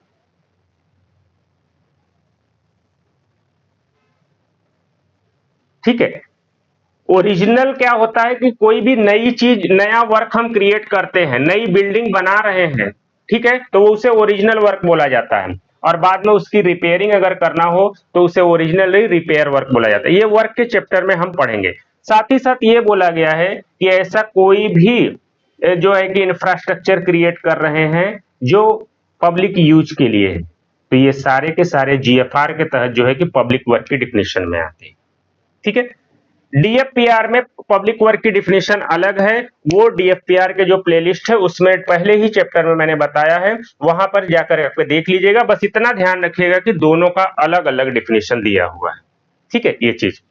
ठीक है, ओरिजिनल क्या होता है कि कोई भी नई चीज, नया वर्क हम क्रिएट करते हैं, नई बिल्डिंग बना रहे हैं, ठीक है, तो वो उसे ओरिजिनल वर्क बोला जाता है। और बाद में उसकी रिपेयरिंग अगर करना हो तो उसे ओरिजिनली रिपेयर वर्क बोला जाता है। ये वर्क के चैप्टर में हम पढ़ेंगे। साथ ही साथ ये बोला गया है कि ऐसा कोई भी जो है कि इंफ्रास्ट्रक्चर क्रिएट कर रहे हैं जो पब्लिक यूज के लिए है, तो ये सारे के सारे जीएफआर के तहत जो है कि पब्लिक वर्क की डिफिनेशन में आते हैं। ठीक है, डीएफपीआर में पब्लिक वर्क की डिफिनेशन अलग है। वो डीएफपीआर के जो प्लेलिस्ट है उसमें पहले ही चैप्टर में मैंने बताया है, वहां पर जाकर के देख लीजिएगा। बस इतना ध्यान रखिएगा कि दोनों का अलग अलग डिफिनेशन दिया हुआ है। ठीक है, ये चीज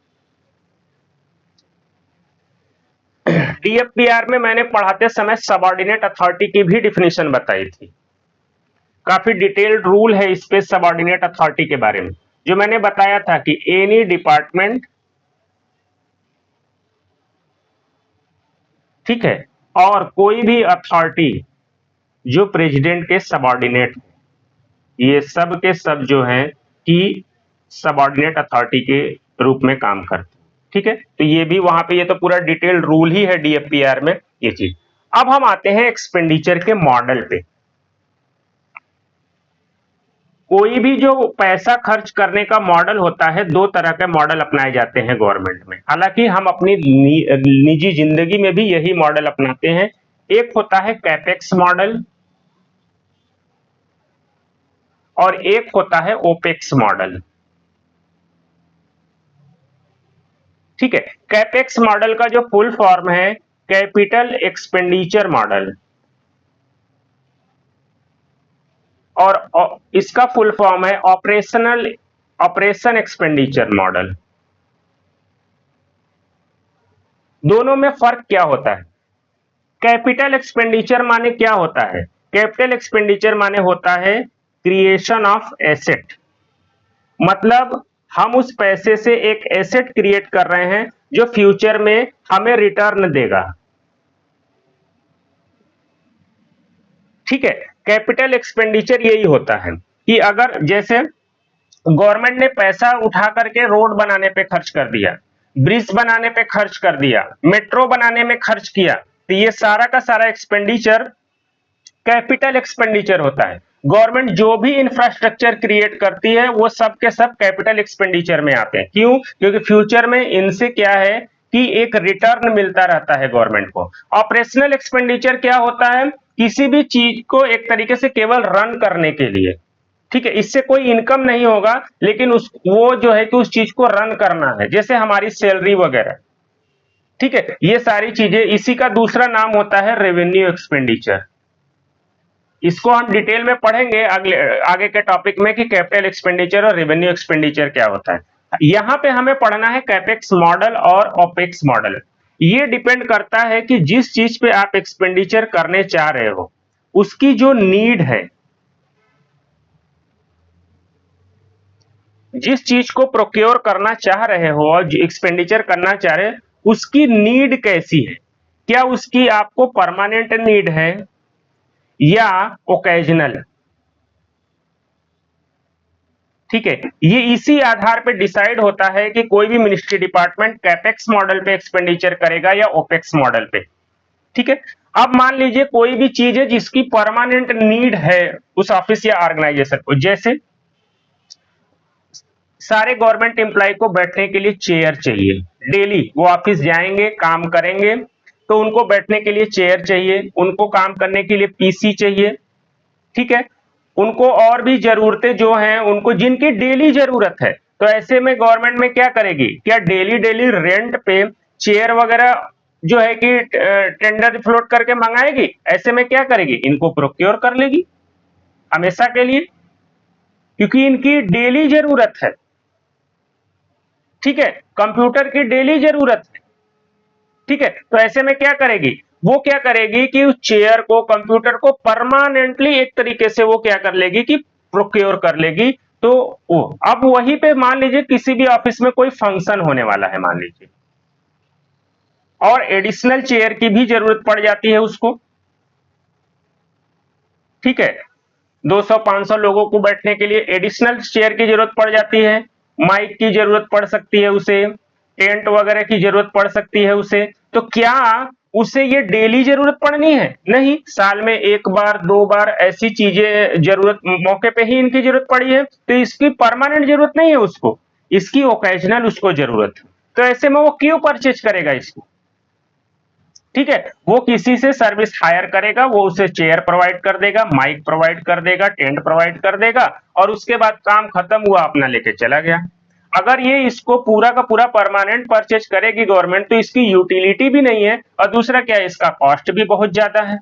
डीएफपीआर में मैंने पढ़ाते समय सबऑर्डिनेट अथॉरिटी की भी डिफिनेशन बताई थी। काफी डिटेल्ड रूल है इस पे सबऑर्डिनेट अथॉरिटी के बारे में, जो मैंने बताया था कि एनी डिपार्टमेंट, ठीक है, और कोई भी अथॉरिटी जो प्रेसिडेंट के सबऑर्डिनेट, ये सब के सब जो हैं कि सबऑर्डिनेट अथॉरिटी के रूप में काम करते हैं। ठीक है, तो ये भी वहां पे, ये तो पूरा डिटेल्ड रूल ही है डीएफपीआर में ये चीज। अब हम आते हैं एक्सपेंडिचर के मॉडल पे। कोई भी जो पैसा खर्च करने का मॉडल होता है, दो तरह के मॉडल अपनाए जाते हैं गवर्नमेंट में। हालांकि हम अपनी निजी जिंदगी में भी यही मॉडल अपनाते हैं। एक होता है कैपेक्स मॉडल और एक होता है ओपेक्स मॉडल। ठीक है, कैपेक्स मॉडल का जो फुल फॉर्म है कैपिटल एक्सपेंडिचर मॉडल, और इसका फुल फॉर्म है ऑपरेशन एक्सपेंडिचर मॉडल। दोनों में फर्क क्या होता है? कैपिटल एक्सपेंडिचर माने क्या होता है? कैपिटल एक्सपेंडिचर माने होता है क्रिएशन ऑफ एसेट। मतलब हम उस पैसे से एक एसेट क्रिएट कर रहे हैं जो फ्यूचर में हमें रिटर्न देगा। ठीक है, कैपिटल एक्सपेंडिचर यही होता है कि अगर जैसे गवर्नमेंट ने पैसा उठा करके रोड बनाने पे खर्च कर दिया, ब्रिज बनाने पे खर्च कर दिया, मेट्रो बनाने में खर्च किया, तो ये सारा का सारा एक्सपेंडिचर कैपिटल एक्सपेंडिचर होता है। गवर्नमेंट जो भी इंफ्रास्ट्रक्चर क्रिएट करती है वो सब के सब कैपिटल एक्सपेंडिचर में आते हैं। क्यों? क्योंकि फ्यूचर में इनसे क्या है कि एक रिटर्न मिलता रहता है गवर्नमेंट को। ऑपरेशनल एक्सपेंडिचर क्या होता है? किसी भी चीज को एक तरीके से केवल रन करने के लिए। ठीक है, इससे कोई इनकम नहीं होगा, लेकिन वो जो है कि उस चीज को रन करना है, जैसे हमारी सैलरी वगैरह। ठीक है, ये सारी चीजें, इसी का दूसरा नाम होता है रेवेन्यू एक्सपेंडिचर। इसको हम डिटेल में पढ़ेंगे आगे के टॉपिक में कि कैपिटल एक्सपेंडिचर और रेवेन्यू एक्सपेंडिचर क्या होता है। यहां पे हमें पढ़ना है कैपेक्स मॉडल और ओपेक्स मॉडल। ये डिपेंड करता है कि जिस चीज पे आप एक्सपेंडिचर करने चाह रहे हो उसकी जो नीड है, जिस चीज को प्रोक्योर करना चाह रहे हो और एक्सपेंडिचर करना चाह रहे हो उसकी नीड कैसी है। क्या उसकी आपको परमानेंट नीड है या ओकेजनल? ठीक है, ये इसी आधार पे डिसाइड होता है कि कोई भी मिनिस्ट्री डिपार्टमेंट कैपेक्स मॉडल पे एक्सपेंडिचर करेगा या ओपेक्स मॉडल पे। ठीक है, अब मान लीजिए कोई भी चीज है जिसकी परमानेंट नीड है उस ऑफिस या ऑर्गेनाइजेशन को। जैसे सारे गवर्नमेंट एम्प्लॉय को बैठने के लिए चेयर चाहिए, डेली वो ऑफिस जाएंगे काम करेंगे तो उनको बैठने के लिए चेयर चाहिए, उनको काम करने के लिए पीसी चाहिए। ठीक है, उनको और भी जरूरतें जो हैं उनको जिनकी डेली जरूरत है, तो ऐसे में गवर्नमेंट में क्या करेगी? क्या डेली डेली रेंट पे चेयर वगैरह जो है कि टेंडर फ्लोट करके मंगाएगी? ऐसे में क्या करेगी? इनको प्रोक्योर कर लेगी हमेशा के लिए, क्योंकि इनकी डेली जरूरत है। ठीक है, कंप्यूटर की डेली जरूरत है। ठीक है, तो ऐसे में क्या करेगी? वो क्या करेगी कि उस चेयर को, कंप्यूटर को परमानेंटली एक तरीके से वो क्या कर लेगी कि प्रोक्योर कर लेगी। तो वो अब वहीं पे मान लीजिए किसी भी ऑफिस में कोई फंक्शन होने वाला है मान लीजिए, और एडिशनल चेयर की भी जरूरत पड़ जाती है उसको। ठीक है, 200-500 लोगों को बैठने के लिए एडिशनल चेयर की जरूरत पड़ जाती है, माइक की जरूरत पड़ सकती है उसे, टेंट वगैरह की जरूरत पड़ सकती है उसे। तो क्या उसे ये डेली जरूरत पड़नी है? नहीं, साल में एक बार दो बार ऐसी चीजें जरूरत मौके पे ही इनकी जरूरत पड़ी है, तो इसकी परमानेंट जरूरत नहीं है उसको, इसकी ओकेजनल उसको जरूरत है। तो ऐसे में वो क्यों परचेज करेगा इसको? ठीक है, वो किसी से सर्विस हायर करेगा, वो उसे चेयर प्रोवाइड कर देगा, माइक प्रोवाइड कर देगा, टेंट प्रोवाइड कर देगा, और उसके बाद काम खत्म हुआ, अपना लेके चला गया। अगर ये इसको पूरा का पूरा परमानेंट परचेज करेगी गवर्नमेंट, तो इसकी यूटिलिटी भी नहीं है, और दूसरा क्या है, इसका कॉस्ट भी बहुत ज्यादा है।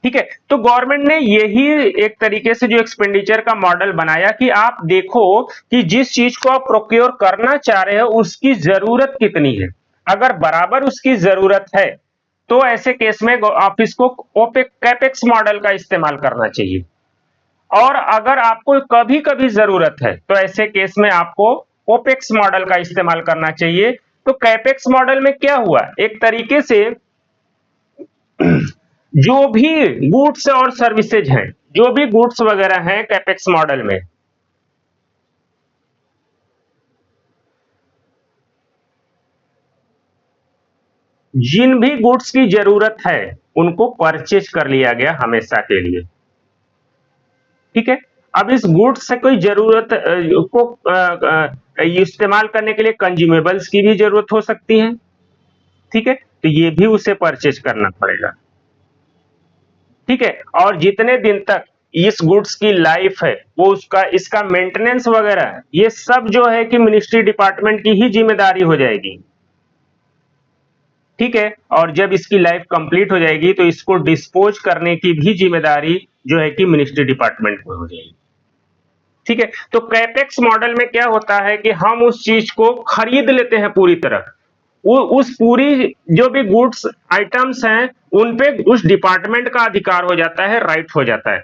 ठीक है, तो गवर्नमेंट ने यही एक तरीके से जो एक्सपेंडिचर का मॉडल बनाया कि आप देखो कि जिस चीज को आप प्रोक्योर करना चाह रहे हो उसकी जरूरत कितनी है। अगर बराबर उसकी जरूरत है तो ऐसे केस में ऑफिस को ओपेक कैपेक्स मॉडल का इस्तेमाल करना चाहिए, और अगर आपको कभी कभी जरूरत है तो ऐसे केस में आपको ओपेक्स मॉडल का इस्तेमाल करना चाहिए। तो कैपेक्स मॉडल में क्या हुआ, एक तरीके से जो भी गुड्स और सर्विसेज हैं, जो भी गुड्स वगैरह हैं कैपेक्स मॉडल में, जिन भी गुड्स की जरूरत है उनको परचेज कर लिया गया हमेशा के लिए। ठीक है, अब इस गुड्स से कोई जरूरत को इस्तेमाल करने के लिए कंज्यूमेबल्स की भी जरूरत हो सकती है। ठीक है, तो ये भी उसे परचेज करना पड़ेगा। ठीक है, और जितने दिन तक इस गुड्स की लाइफ है वो उसका इसका मेंटेनेंस वगैरह ये सब जो है कि मिनिस्ट्री डिपार्टमेंट की ही जिम्मेदारी हो जाएगी। ठीक है, और जब इसकी लाइफ कंप्लीट हो जाएगी तो इसको डिस्पोज करने की भी जिम्मेदारी जो है कि मिनिस्ट्री डिपार्टमेंट को हो जाएगी। ठीक है, तो कैपेक्स मॉडल में क्या होता है कि हम उस चीज को खरीद लेते हैं पूरी तरह, उस पूरी जो भी गुड्स आइटम्स हैं उन पे उस डिपार्टमेंट का अधिकार हो जाता है, राइट हो जाता है,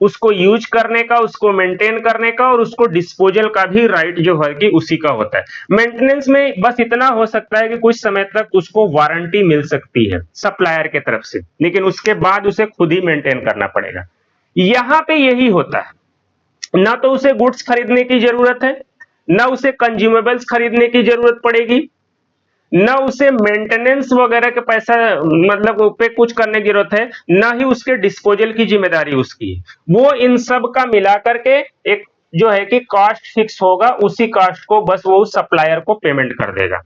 उसको यूज करने का, उसको मेंटेन करने का और उसको डिस्पोजल का भी राइट जो है कि उसी का होता है। मेंटेनेंस में बस इतना हो सकता है कि कुछ समय तक उसको वारंटी मिल सकती है सप्लायर के तरफ से, लेकिन उसके बाद उसे खुद ही मेंटेन करना पड़ेगा। यहां पे यही होता है, ना तो उसे गुड्स खरीदने की जरूरत है, ना उसे कंज्यूमेबल्स खरीदने की जरूरत पड़ेगी, ना उसे मेंटेनेंस वगैरह के पैसा मतलब पे कुछ करने की जरूरत है, ना ही उसके डिस्पोजल की जिम्मेदारी उसकी है। वो इन सब का मिला करके एक जो है कि कॉस्ट फिक्स होगा, उसी कॉस्ट को बस वो सप्लायर को पेमेंट कर देगा।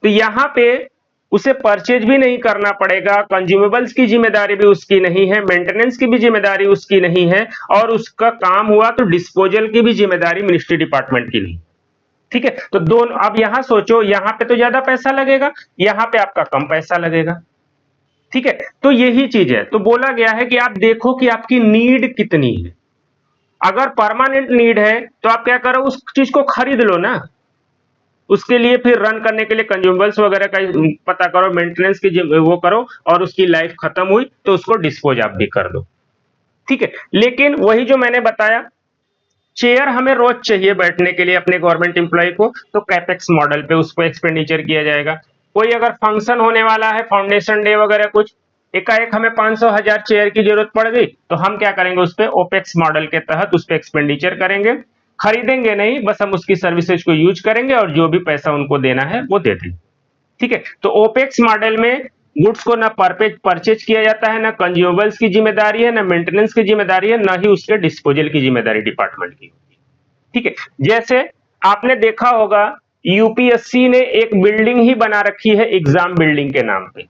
तो यहां पे उसे परचेज भी नहीं करना पड़ेगा, कंज्यूमेबल्स की जिम्मेदारी भी उसकी नहीं है, मेंटेनेंस की भी जिम्मेदारी उसकी नहीं है, और उसका काम हुआ तो डिस्पोजल की भी जिम्मेदारी मिनिस्ट्री डिपार्टमेंट की नहीं। ठीक है, तो दोनों, अब यहां सोचो, यहां पे तो ज्यादा पैसा लगेगा, यहां पे आपका कम पैसा लगेगा। ठीक है, तो यही चीज है, तो बोला गया है कि आप देखो कि आपकी नीड कितनी है। अगर परमानेंट नीड है तो आप क्या करो, उस चीज को खरीद लो ना, उसके लिए फिर रन करने के लिए कंज्यूमेबल्स वगैरह का पता करो, मेंटेनेंस की वो करो, और उसकी लाइफ खत्म हुई तो उसको डिस्पोज आप भी कर दो। ठीक है, लेकिन वही जो मैंने बताया, चेयर हमें रोज चाहिए बैठने के लिए अपने गवर्नमेंट एम्प्लॉय को, तो कैपेक्स मॉडल पे उसको एक्सपेंडिचर किया जाएगा। कोई अगर फंक्शन होने वाला है, फाउंडेशन डे वगैरह कुछ, एकाएक हमें 500,000 चेयर की जरूरत पड़ गई, तो हम क्या करेंगे, उस पे ओपेक्स मॉडल के तहत उस पे एक्सपेंडिचर करेंगे। खरीदेंगे नहीं, बस हम उसकी सर्विसेज को यूज करेंगे और जो भी पैसा उनको देना है वो दे देंगे। ठीक है, तो ओपेक्स मॉडल में गुड्स को ना परचेज किया जाता है, ना कंज्यूमेबल्स की जिम्मेदारी है, ना मेंटेनेंस की जिम्मेदारी है, ना ही उसके डिस्पोजल की जिम्मेदारी डिपार्टमेंट की होती है। ठीक है, जैसे आपने देखा होगा यूपीएससी ने एक बिल्डिंग ही बना रखी है एग्जाम बिल्डिंग के नाम पे।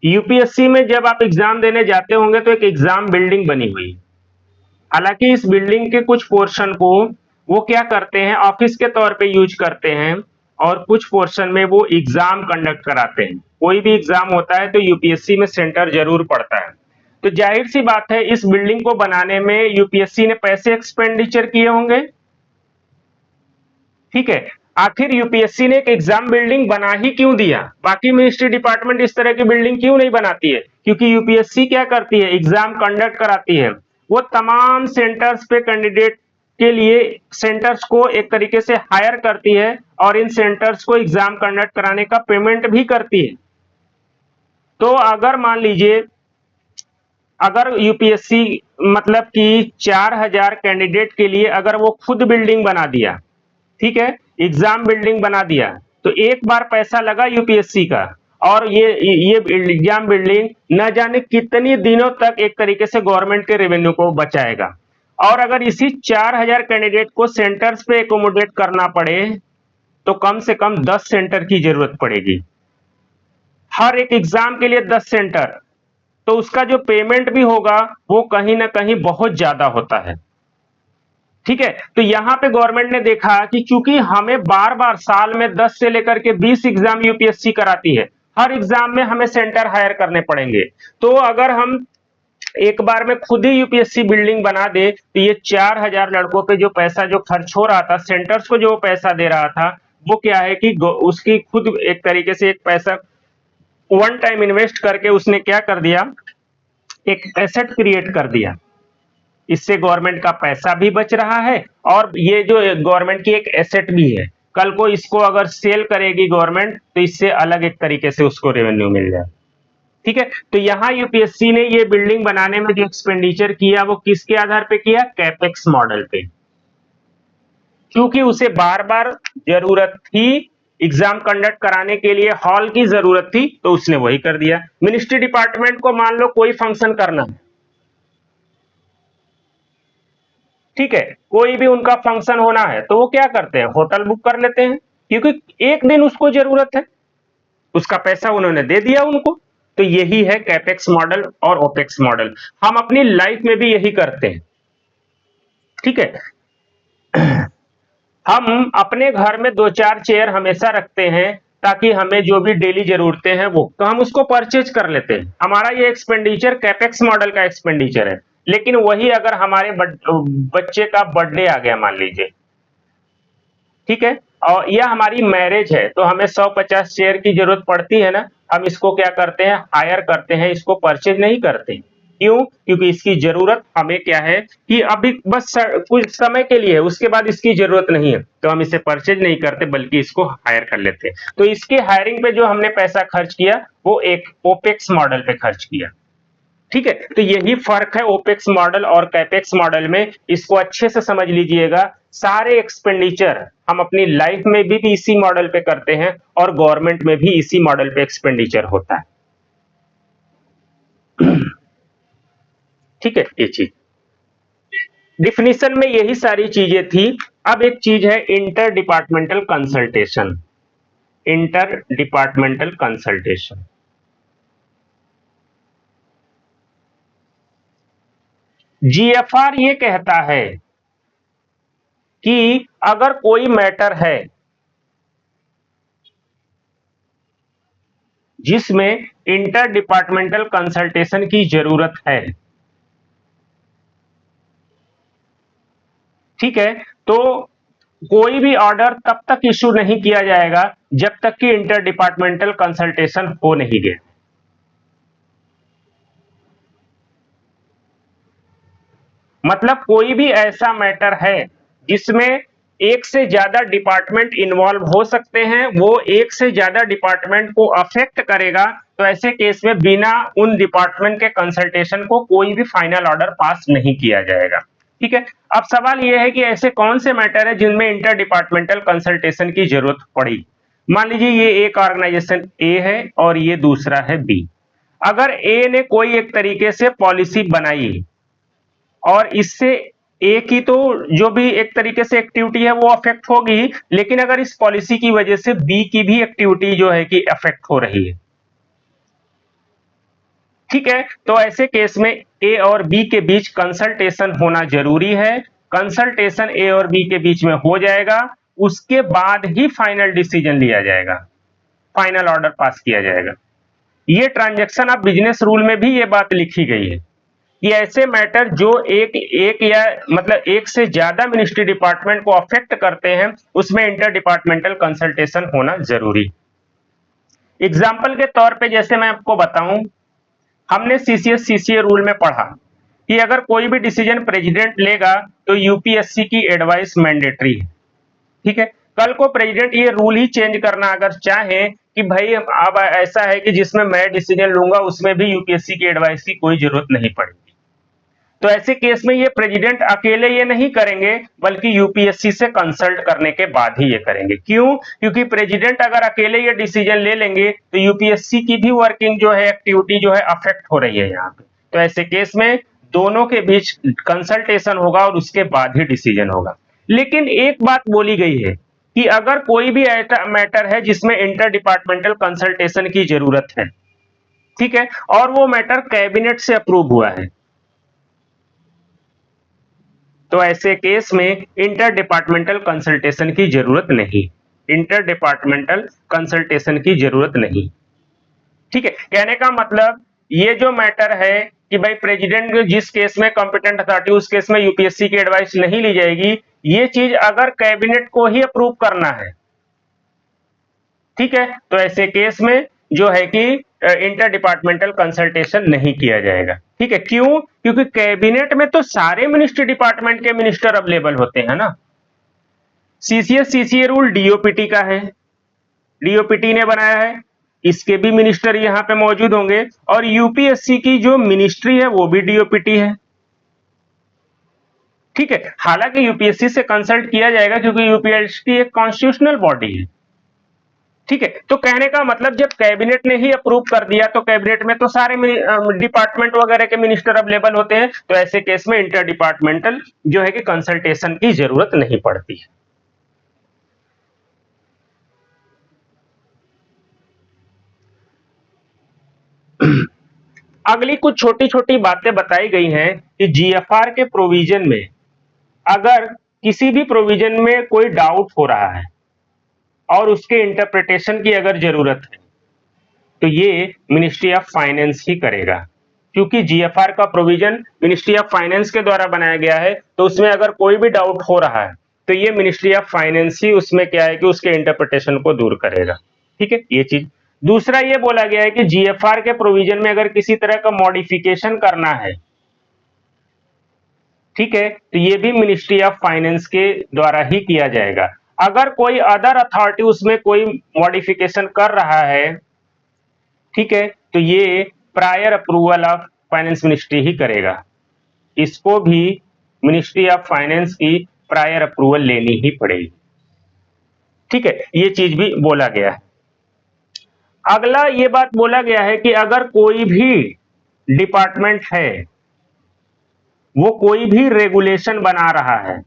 यूपीएससी में जब आप एग्जाम देने जाते होंगे तो एक एग्जाम बिल्डिंग बनी हुई है। हालांकि इस बिल्डिंग के कुछ पोर्शन को वो क्या करते हैं, ऑफिस के तौर पे यूज करते हैं, और कुछ पोर्शन में वो एग्जाम कंडक्ट कराते हैं। कोई भी एग्जाम होता है तो यूपीएससी में सेंटर जरूर पड़ता है, तो जाहिर सी बात है इस बिल्डिंग को बनाने में यूपीएससी ने पैसे एक्सपेंडिचर किए होंगे। ठीक है, आखिर यूपीएससी ने एक एग्जाम बिल्डिंग बना ही क्यों दिया, बाकी मिनिस्ट्री डिपार्टमेंट इस तरह की बिल्डिंग क्यों नहीं बनाती है? क्योंकि यूपीएससी क्या करती है, एग्जाम कंडक्ट कराती है, वो तमाम सेंटर्स पे कैंडिडेट के लिए सेंटर्स को एक तरीके से हायर करती है, और इन सेंटर्स को एग्जाम कंडक्ट कराने का पेमेंट भी करती है। तो अगर मान लीजिए, अगर यूपीएससी मतलब कि 4,000 कैंडिडेट के लिए अगर वो खुद बिल्डिंग बना दिया, ठीक है, एग्जाम बिल्डिंग बना दिया, तो एक बार पैसा लगा यूपीएससी का, और ये एग्जाम बिल्डिंग न जाने कितनी दिनों तक एक तरीके से गवर्नमेंट के रेवेन्यू को बचाएगा। और अगर इसी 4,000 कैंडिडेट को सेंटर्स पे एकोमोडेट करना पड़े तो कम से कम 10 सेंटर की जरूरत पड़ेगी, हर एक एग्जाम के लिए 10 सेंटर, तो उसका जो पेमेंट भी होगा वो कहीं ना कहीं बहुत ज्यादा होता है। ठीक है, तो यहां पे गवर्नमेंट ने देखा कि चूंकि हमें बार बार साल में 10 से लेकर के 20 एग्जाम यूपीएससी कराती है, हर एग्जाम में हमें सेंटर हायर करने पड़ेंगे, तो अगर हम एक बार में खुद ही यूपीएससी बिल्डिंग बना दे तो ये 4,000 लड़कों पे जो पैसा जो खर्च हो रहा था, सेंटर्स को जो पैसा दे रहा था, वो क्या है कि उसकी खुद एक तरीके से एक पैसा वन टाइम इन्वेस्ट करके उसने क्या कर दिया, एक एसेट क्रिएट कर दिया। इससे गवर्नमेंट का पैसा भी बच रहा है, और ये जो गवर्नमेंट की एक एसेट भी है, कल को इसको अगर सेल करेगी गवर्नमेंट तो इससे अलग एक तरीके से उसको रेवेन्यू मिल जाए। ठीक है, तो यहां यूपीएससी ने ये बिल्डिंग बनाने में जो एक्सपेंडिचर किया वो किसके आधार पे किया, कैपेक्स मॉडल पे। क्योंकि उसे बार बार जरूरत थी, एग्जाम कंडक्ट कराने के लिए हॉल की जरूरत थी, तो उसने वही कर दिया। मिनिस्ट्री डिपार्टमेंट को मान लो कोई फंक्शन करना है, ठीक है, कोई भी उनका फंक्शन होना है, तो वो क्या करते हैं, होटल बुक कर लेते हैं, क्योंकि एक दिन उसको जरूरत है, उसका पैसा उन्होंने दे दिया उनको। तो यही है कैपेक्स मॉडल और ओपेक्स मॉडल। हम अपनी लाइफ में भी यही करते हैं, ठीक है। हम अपने घर में दो चार चेयर हमेशा रखते हैं, ताकि हमें जो भी डेली जरूरतें हैं वो, तो हम उसको परचेज कर लेते हैं। हमारा ये एक्सपेंडिचर कैपेक्स मॉडल का एक्सपेंडिचर है। लेकिन वही अगर हमारे बच्चे का बर्थडे आ गया मान लीजिए, ठीक है, और यह हमारी मैरिज है, तो हमें 150 चेयर की जरूरत पड़ती है ना, हम इसको क्या करते हैं, हायर करते हैं, इसको परचेज नहीं करते। क्यों? क्योंकि इसकी जरूरत हमें क्या है कि अभी बस कुछ समय के लिए है, उसके बाद इसकी जरूरत नहीं है, तो हम इसे परचेज नहीं करते बल्कि इसको हायर कर लेते हैं। तो इसके हायरिंग पे जो हमने पैसा खर्च किया वो एक ओपेक्स मॉडल पे खर्च किया, ठीक है। तो यही फर्क है ओपेक्स मॉडल और कैपेक्स मॉडल में, इसको अच्छे से समझ लीजिएगा। सारे एक्सपेंडिचर हम अपनी लाइफ में भी इसी मॉडल पे करते हैं, और गवर्नमेंट में भी इसी मॉडल पे एक्सपेंडिचर होता है, ठीक है। ये चीज डिफिनीशन में यही सारी चीजें थी। अब एक चीज है inter departmental consultation. Inter departmental consultation, GFR ये कहता है कि अगर कोई मैटर है जिसमें इंटर डिपार्टमेंटल कंसल्टेशन की जरूरत है, ठीक है, तो कोई भी ऑर्डर तब तक इशू नहीं किया जाएगा जब तक कि इंटर डिपार्टमेंटल कंसल्टेशन हो नहीं गया। मतलब कोई भी ऐसा मैटर है जिसमें एक से ज्यादा डिपार्टमेंट इन्वॉल्व हो सकते हैं, वो एक से ज्यादा डिपार्टमेंट को अफेक्ट करेगा, तो ऐसे केस में बिना उन डिपार्टमेंट के कंसल्टेशन को कोई भी फाइनल ऑर्डर पास नहीं किया जाएगा, ठीक है। अब सवाल यह है कि ऐसे कौन से मैटर है जिनमें इंटर डिपार्टमेंटल कंसल्टेशन की जरूरत पड़ी। मान लीजिए ये एक ऑर्गेनाइजेशन ए है और ये दूसरा है बी। अगर ए ने कोई एक तरीके से पॉलिसी बनाई और इससे ए की तो जो भी एक तरीके से एक्टिविटी है वो अफेक्ट होगी, लेकिन अगर इस पॉलिसी की वजह से बी की भी एक्टिविटी जो है कि अफेक्ट हो रही है, ठीक है, तो ऐसे केस में ए और बी के बीच कंसल्टेशन होना जरूरी है। कंसल्टेशन ए और बी के बीच में हो जाएगा, उसके बाद ही फाइनल डिसीजन लिया जाएगा, फाइनल ऑर्डर पास किया जाएगा। ये ट्रांजैक्शन ऑफ बिजनेस रूल में भी ये बात लिखी गई है कि ऐसे मैटर जो एक एक या मतलब एक से ज्यादा मिनिस्ट्री डिपार्टमेंट को अफेक्ट करते हैं, उसमें इंटर डिपार्टमेंटल कंसल्टेशन होना जरूरी। एग्जाम्पल के तौर पे जैसे मैं आपको बताऊं, हमने सीसीएस सीसीए रूल में पढ़ा कि अगर कोई भी डिसीजन प्रेसिडेंट लेगा तो यूपीएससी की एडवाइस मैंडेटरी है, ठीक है। कल को प्रेसिडेंट ये रूल ही चेंज करना अगर चाहे कि भाई अब ऐसा है कि जिसमें मैं डिसीजन लूंगा उसमें भी यूपीएससी की एडवाइस की कोई जरूरत नहीं पड़ेगी, तो ऐसे केस में ये प्रेसिडेंट अकेले ये नहीं करेंगे बल्कि यूपीएससी से कंसल्ट करने के बाद ही ये करेंगे। क्यों? क्योंकि प्रेसिडेंट अगर अकेले ये डिसीजन ले लेंगे तो यूपीएससी की भी वर्किंग जो है, एक्टिविटी जो है अफेक्ट हो रही है यहाँ पे। तो ऐसे केस में दोनों के बीच कंसल्टेशन होगा और उसके बाद ही डिसीजन होगा। लेकिन एक बात बोली गई है कि अगर कोई भी ऐसा मैटर है जिसमें इंटर डिपार्टमेंटल कंसल्टेशन की जरूरत है, ठीक है, और वो मैटर कैबिनेट से अप्रूव हुआ है, तो ऐसे केस में इंटर डिपार्टमेंटल कंसल्टेशन की जरूरत नहीं, इंटर डिपार्टमेंटल कंसल्टेशन की जरूरत नहीं, ठीक है। कहने का मतलब ये जो मैटर है कि भाई प्रेसिडेंट जिस केस में कॉम्पिटेंट अथॉरिटी, उस केस में यूपीएससी की एडवाइस नहीं ली जाएगी, ये चीज अगर कैबिनेट को ही अप्रूव करना है, ठीक है, तो ऐसे केस में जो है कि इंटर डिपार्टमेंटल कंसल्टेशन नहीं किया जाएगा, ठीक है। क्यों? क्योंकि कैबिनेट में तो सारे मिनिस्ट्री डिपार्टमेंट के मिनिस्टर अवेलेबल होते हैं ना। सीसीएस सीसीए रूल डीओपीटी का है, डीओपीटी ने बनाया है, इसके भी मिनिस्टर यहां पे मौजूद होंगे, और यूपीएससी की जो मिनिस्ट्री है वो भी डीओपीटी है, ठीक है, हालांकि यूपीएससी से कंसल्ट किया जाएगा क्योंकि यूपीएससी एक कॉन्स्टिट्यूशनल बॉडी है। ठीक है, तो कहने का मतलब जब कैबिनेट ने ही अप्रूव कर दिया तो कैबिनेट में तो सारे डिपार्टमेंट वगैरह के मिनिस्टर अवेलेबल होते हैं, तो ऐसे केस में इंटर डिपार्टमेंटल जो है कि कंसल्टेशन की जरूरत नहीं पड़ती है। अगली कुछ छोटी छोटी बातें बताई गई हैं कि जीएफआर के प्रोविजन में अगर किसी भी प्रोविजन में कोई डाउट हो रहा है और उसके इंटरप्रिटेशन की अगर जरूरत है तो ये मिनिस्ट्री ऑफ फाइनेंस ही करेगा, क्योंकि जीएफआर का प्रोविजन मिनिस्ट्री ऑफ फाइनेंस के द्वारा बनाया गया है, तो उसमें अगर कोई भी डाउट हो रहा है तो ये मिनिस्ट्री ऑफ फाइनेंस ही उसमें क्या है कि उसके इंटरप्रिटेशन को दूर करेगा। ठीक है, ये चीज। दूसरा ये बोला गया है कि जीएफआर के प्रोविजन में अगर किसी तरह का मॉडिफिकेशन करना है, ठीक है, तो ये भी मिनिस्ट्री ऑफ फाइनेंस के द्वारा ही किया जाएगा। अगर कोई अदर अथॉरिटी उसमें कोई मॉडिफिकेशन कर रहा है, ठीक है, तो ये prior approval of finance ministry ही करेगा। इसको भी मिनिस्ट्री ऑफ फाइनेंस की प्रायर अप्रूवल लेनी ही पड़ेगी। ठीक है, ये चीज भी बोला गया है। अगला ये बात बोला गया है कि अगर कोई भी डिपार्टमेंट है वो कोई भी रेगुलेशन बना रहा है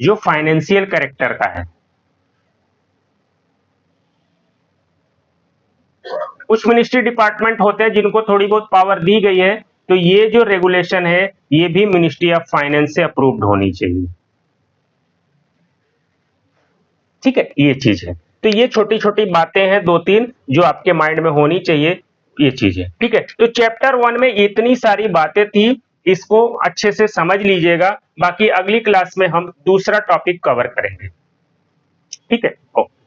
जो फाइनेंशियल कैरेक्टर का है, कुछ मिनिस्ट्री डिपार्टमेंट होते हैं जिनको थोड़ी बहुत पावर दी गई है, तो ये जो रेगुलेशन है ये भी मिनिस्ट्री ऑफ फाइनेंस से अप्रूव्ड होनी चाहिए। ठीक है, ये चीज है। तो ये छोटी छोटी बातें हैं दो तीन जो आपके माइंड में होनी चाहिए, ये चीज है। ठीक है, तो चैप्टर 1 में इतनी सारी बातें थी, इसको अच्छे से समझ लीजिएगा। बाकी अगली क्लास में हम दूसरा टॉपिक कवर करेंगे। ठीक है, ओके।